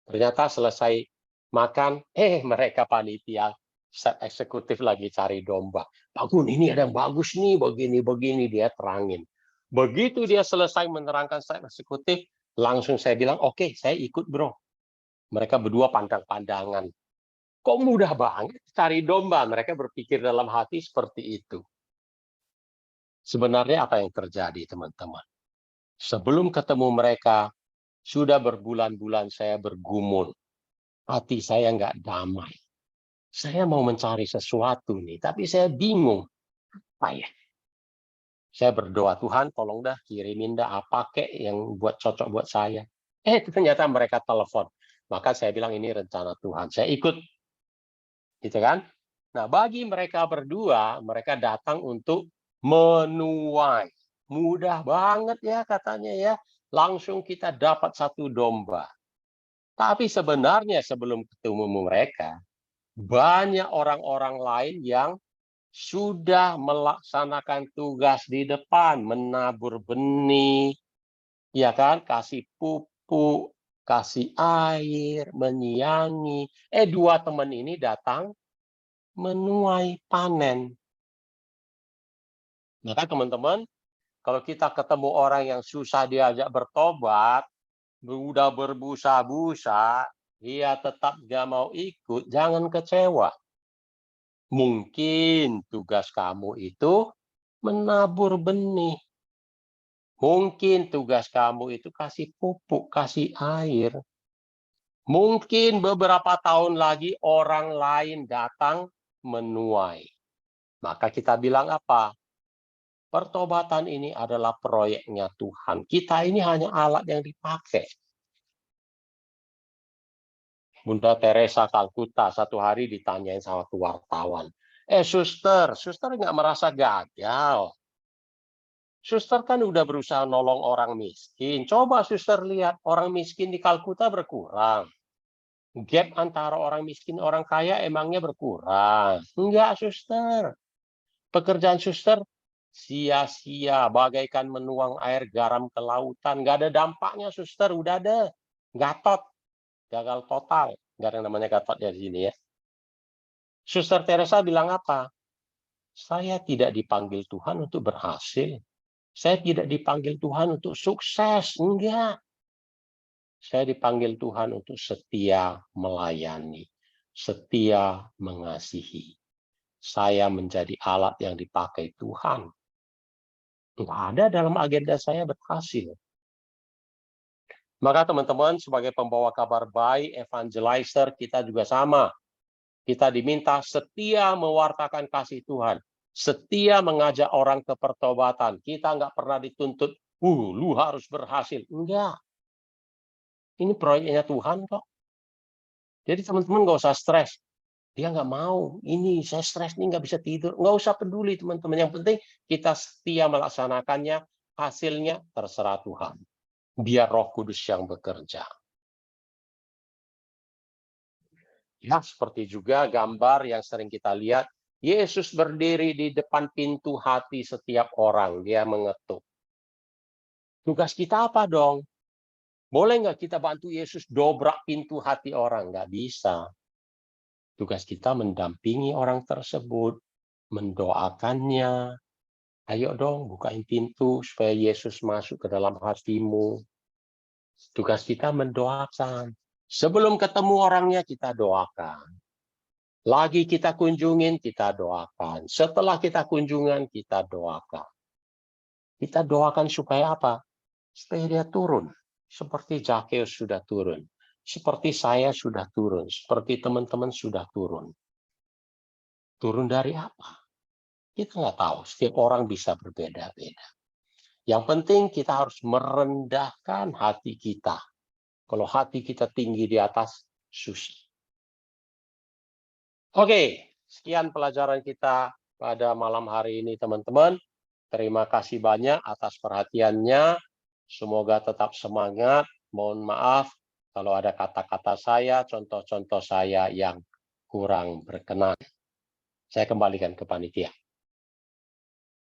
[SPEAKER 1] Ternyata selesai makan, mereka panitia self eksekutif lagi cari domba. Pak Gun, ini ada yang bagus nih, begini-begini, dia terangin. Begitu dia selesai menerangkan self eksekutif, langsung saya bilang, oke, saya ikut bro. Mereka berdua pandang-pandangan. Kok mudah banget cari domba? Mereka berpikir dalam hati seperti itu. Sebenarnya apa yang terjadi, teman-teman? Sebelum ketemu mereka, sudah berbulan-bulan saya bergumul. Hati saya nggak damai. Saya mau mencari sesuatu nih, tapi saya bingung. Apa ya? Saya berdoa, Tuhan tolong dah kirimin dah apa kek yang buat cocok buat saya. Ternyata mereka telepon. Maka saya bilang ini rencana Tuhan. Saya ikut. Gitu kan? Nah, bagi mereka berdua, mereka datang untuk menuai. Mudah banget ya katanya ya. Langsung kita dapat 1 domba. Tapi sebenarnya sebelum ketemu mereka, banyak orang-orang lain yang sudah melaksanakan tugas di depan, menabur benih, ya kan, kasih pupuk, kasih air, menyiangi. 2 teman ini datang menuai panen. Maka teman-teman, kalau kita ketemu orang yang susah diajak bertobat, udah berbusa-busa, dia tetap gak mau ikut, jangan kecewa. Mungkin tugas kamu itu menabur benih. Mungkin tugas kamu itu kasih pupuk, kasih air. Mungkin beberapa tahun lagi orang lain datang menuai. Maka kita bilang apa? Pertobatan ini adalah proyeknya Tuhan. Kita ini hanya alat yang dipakai. Bunda Teresa Kalkuta satu hari ditanyain sama wartawan. Suster nggak merasa gagal? Suster kan udah berusaha nolong orang miskin. Coba suster lihat, orang miskin di Kalkuta berkurang. Gap antara orang miskin dan orang kaya emangnya berkurang? Enggak, suster. Pekerjaan suster sia-sia, bagaikan menuang air garam ke lautan. Nggak ada dampaknya, suster. Udah ada. Gatot. Gagal total. Nggak ada yang namanya gatot ya di sini ya. Suster Teresa bilang apa? Saya tidak dipanggil Tuhan untuk berhasil. Saya tidak dipanggil Tuhan untuk sukses. Enggak. Saya dipanggil Tuhan untuk setia melayani. Setia mengasihi. Saya menjadi alat yang dipakai Tuhan. Enggak ada dalam agenda saya berhasil. Maka teman-teman, sebagai pembawa kabar baik, evangelizer, kita juga sama. Kita diminta setia mewartakan kasih Tuhan. Setia mengajak orang ke pertobatan. Kita nggak pernah dituntut, lu harus berhasil. Enggak. Ini proyeknya Tuhan kok. Jadi teman-teman nggak usah stres. Dia nggak mau. Ini saya stres nih nggak bisa tidur. Nggak usah peduli teman-teman. Yang penting kita setia melaksanakannya. Hasilnya terserah Tuhan. Biar Roh Kudus yang bekerja. Ya, seperti juga gambar yang sering kita lihat. Yesus berdiri di depan pintu hati setiap orang. Dia mengetuk. Tugas kita apa dong? Boleh nggak kita bantu Yesus dobrak pintu hati orang? Nggak bisa. Tugas kita mendampingi orang tersebut, mendoakannya. Ayo dong, bukain pintu supaya Yesus masuk ke dalam hatimu. Tugas kita mendoakan. Sebelum ketemu orangnya, kita doakan. Lagi kita kunjungin, kita doakan. Setelah kita kunjungan, kita doakan. Kita doakan supaya apa? Supaya dia turun. Seperti Zakheus sudah turun. Seperti saya sudah turun. Seperti teman-teman sudah turun. Turun dari apa? Kita nggak tahu. Setiap orang bisa berbeda-beda. Yang penting kita harus merendahkan hati kita. Kalau hati kita tinggi di atas, susah. Oke, sekian pelajaran kita pada malam hari ini, teman-teman. Terima kasih banyak atas perhatiannya. Semoga tetap semangat. Mohon maaf kalau ada kata-kata saya, contoh-contoh saya yang kurang berkenan. Saya kembalikan ke panitia.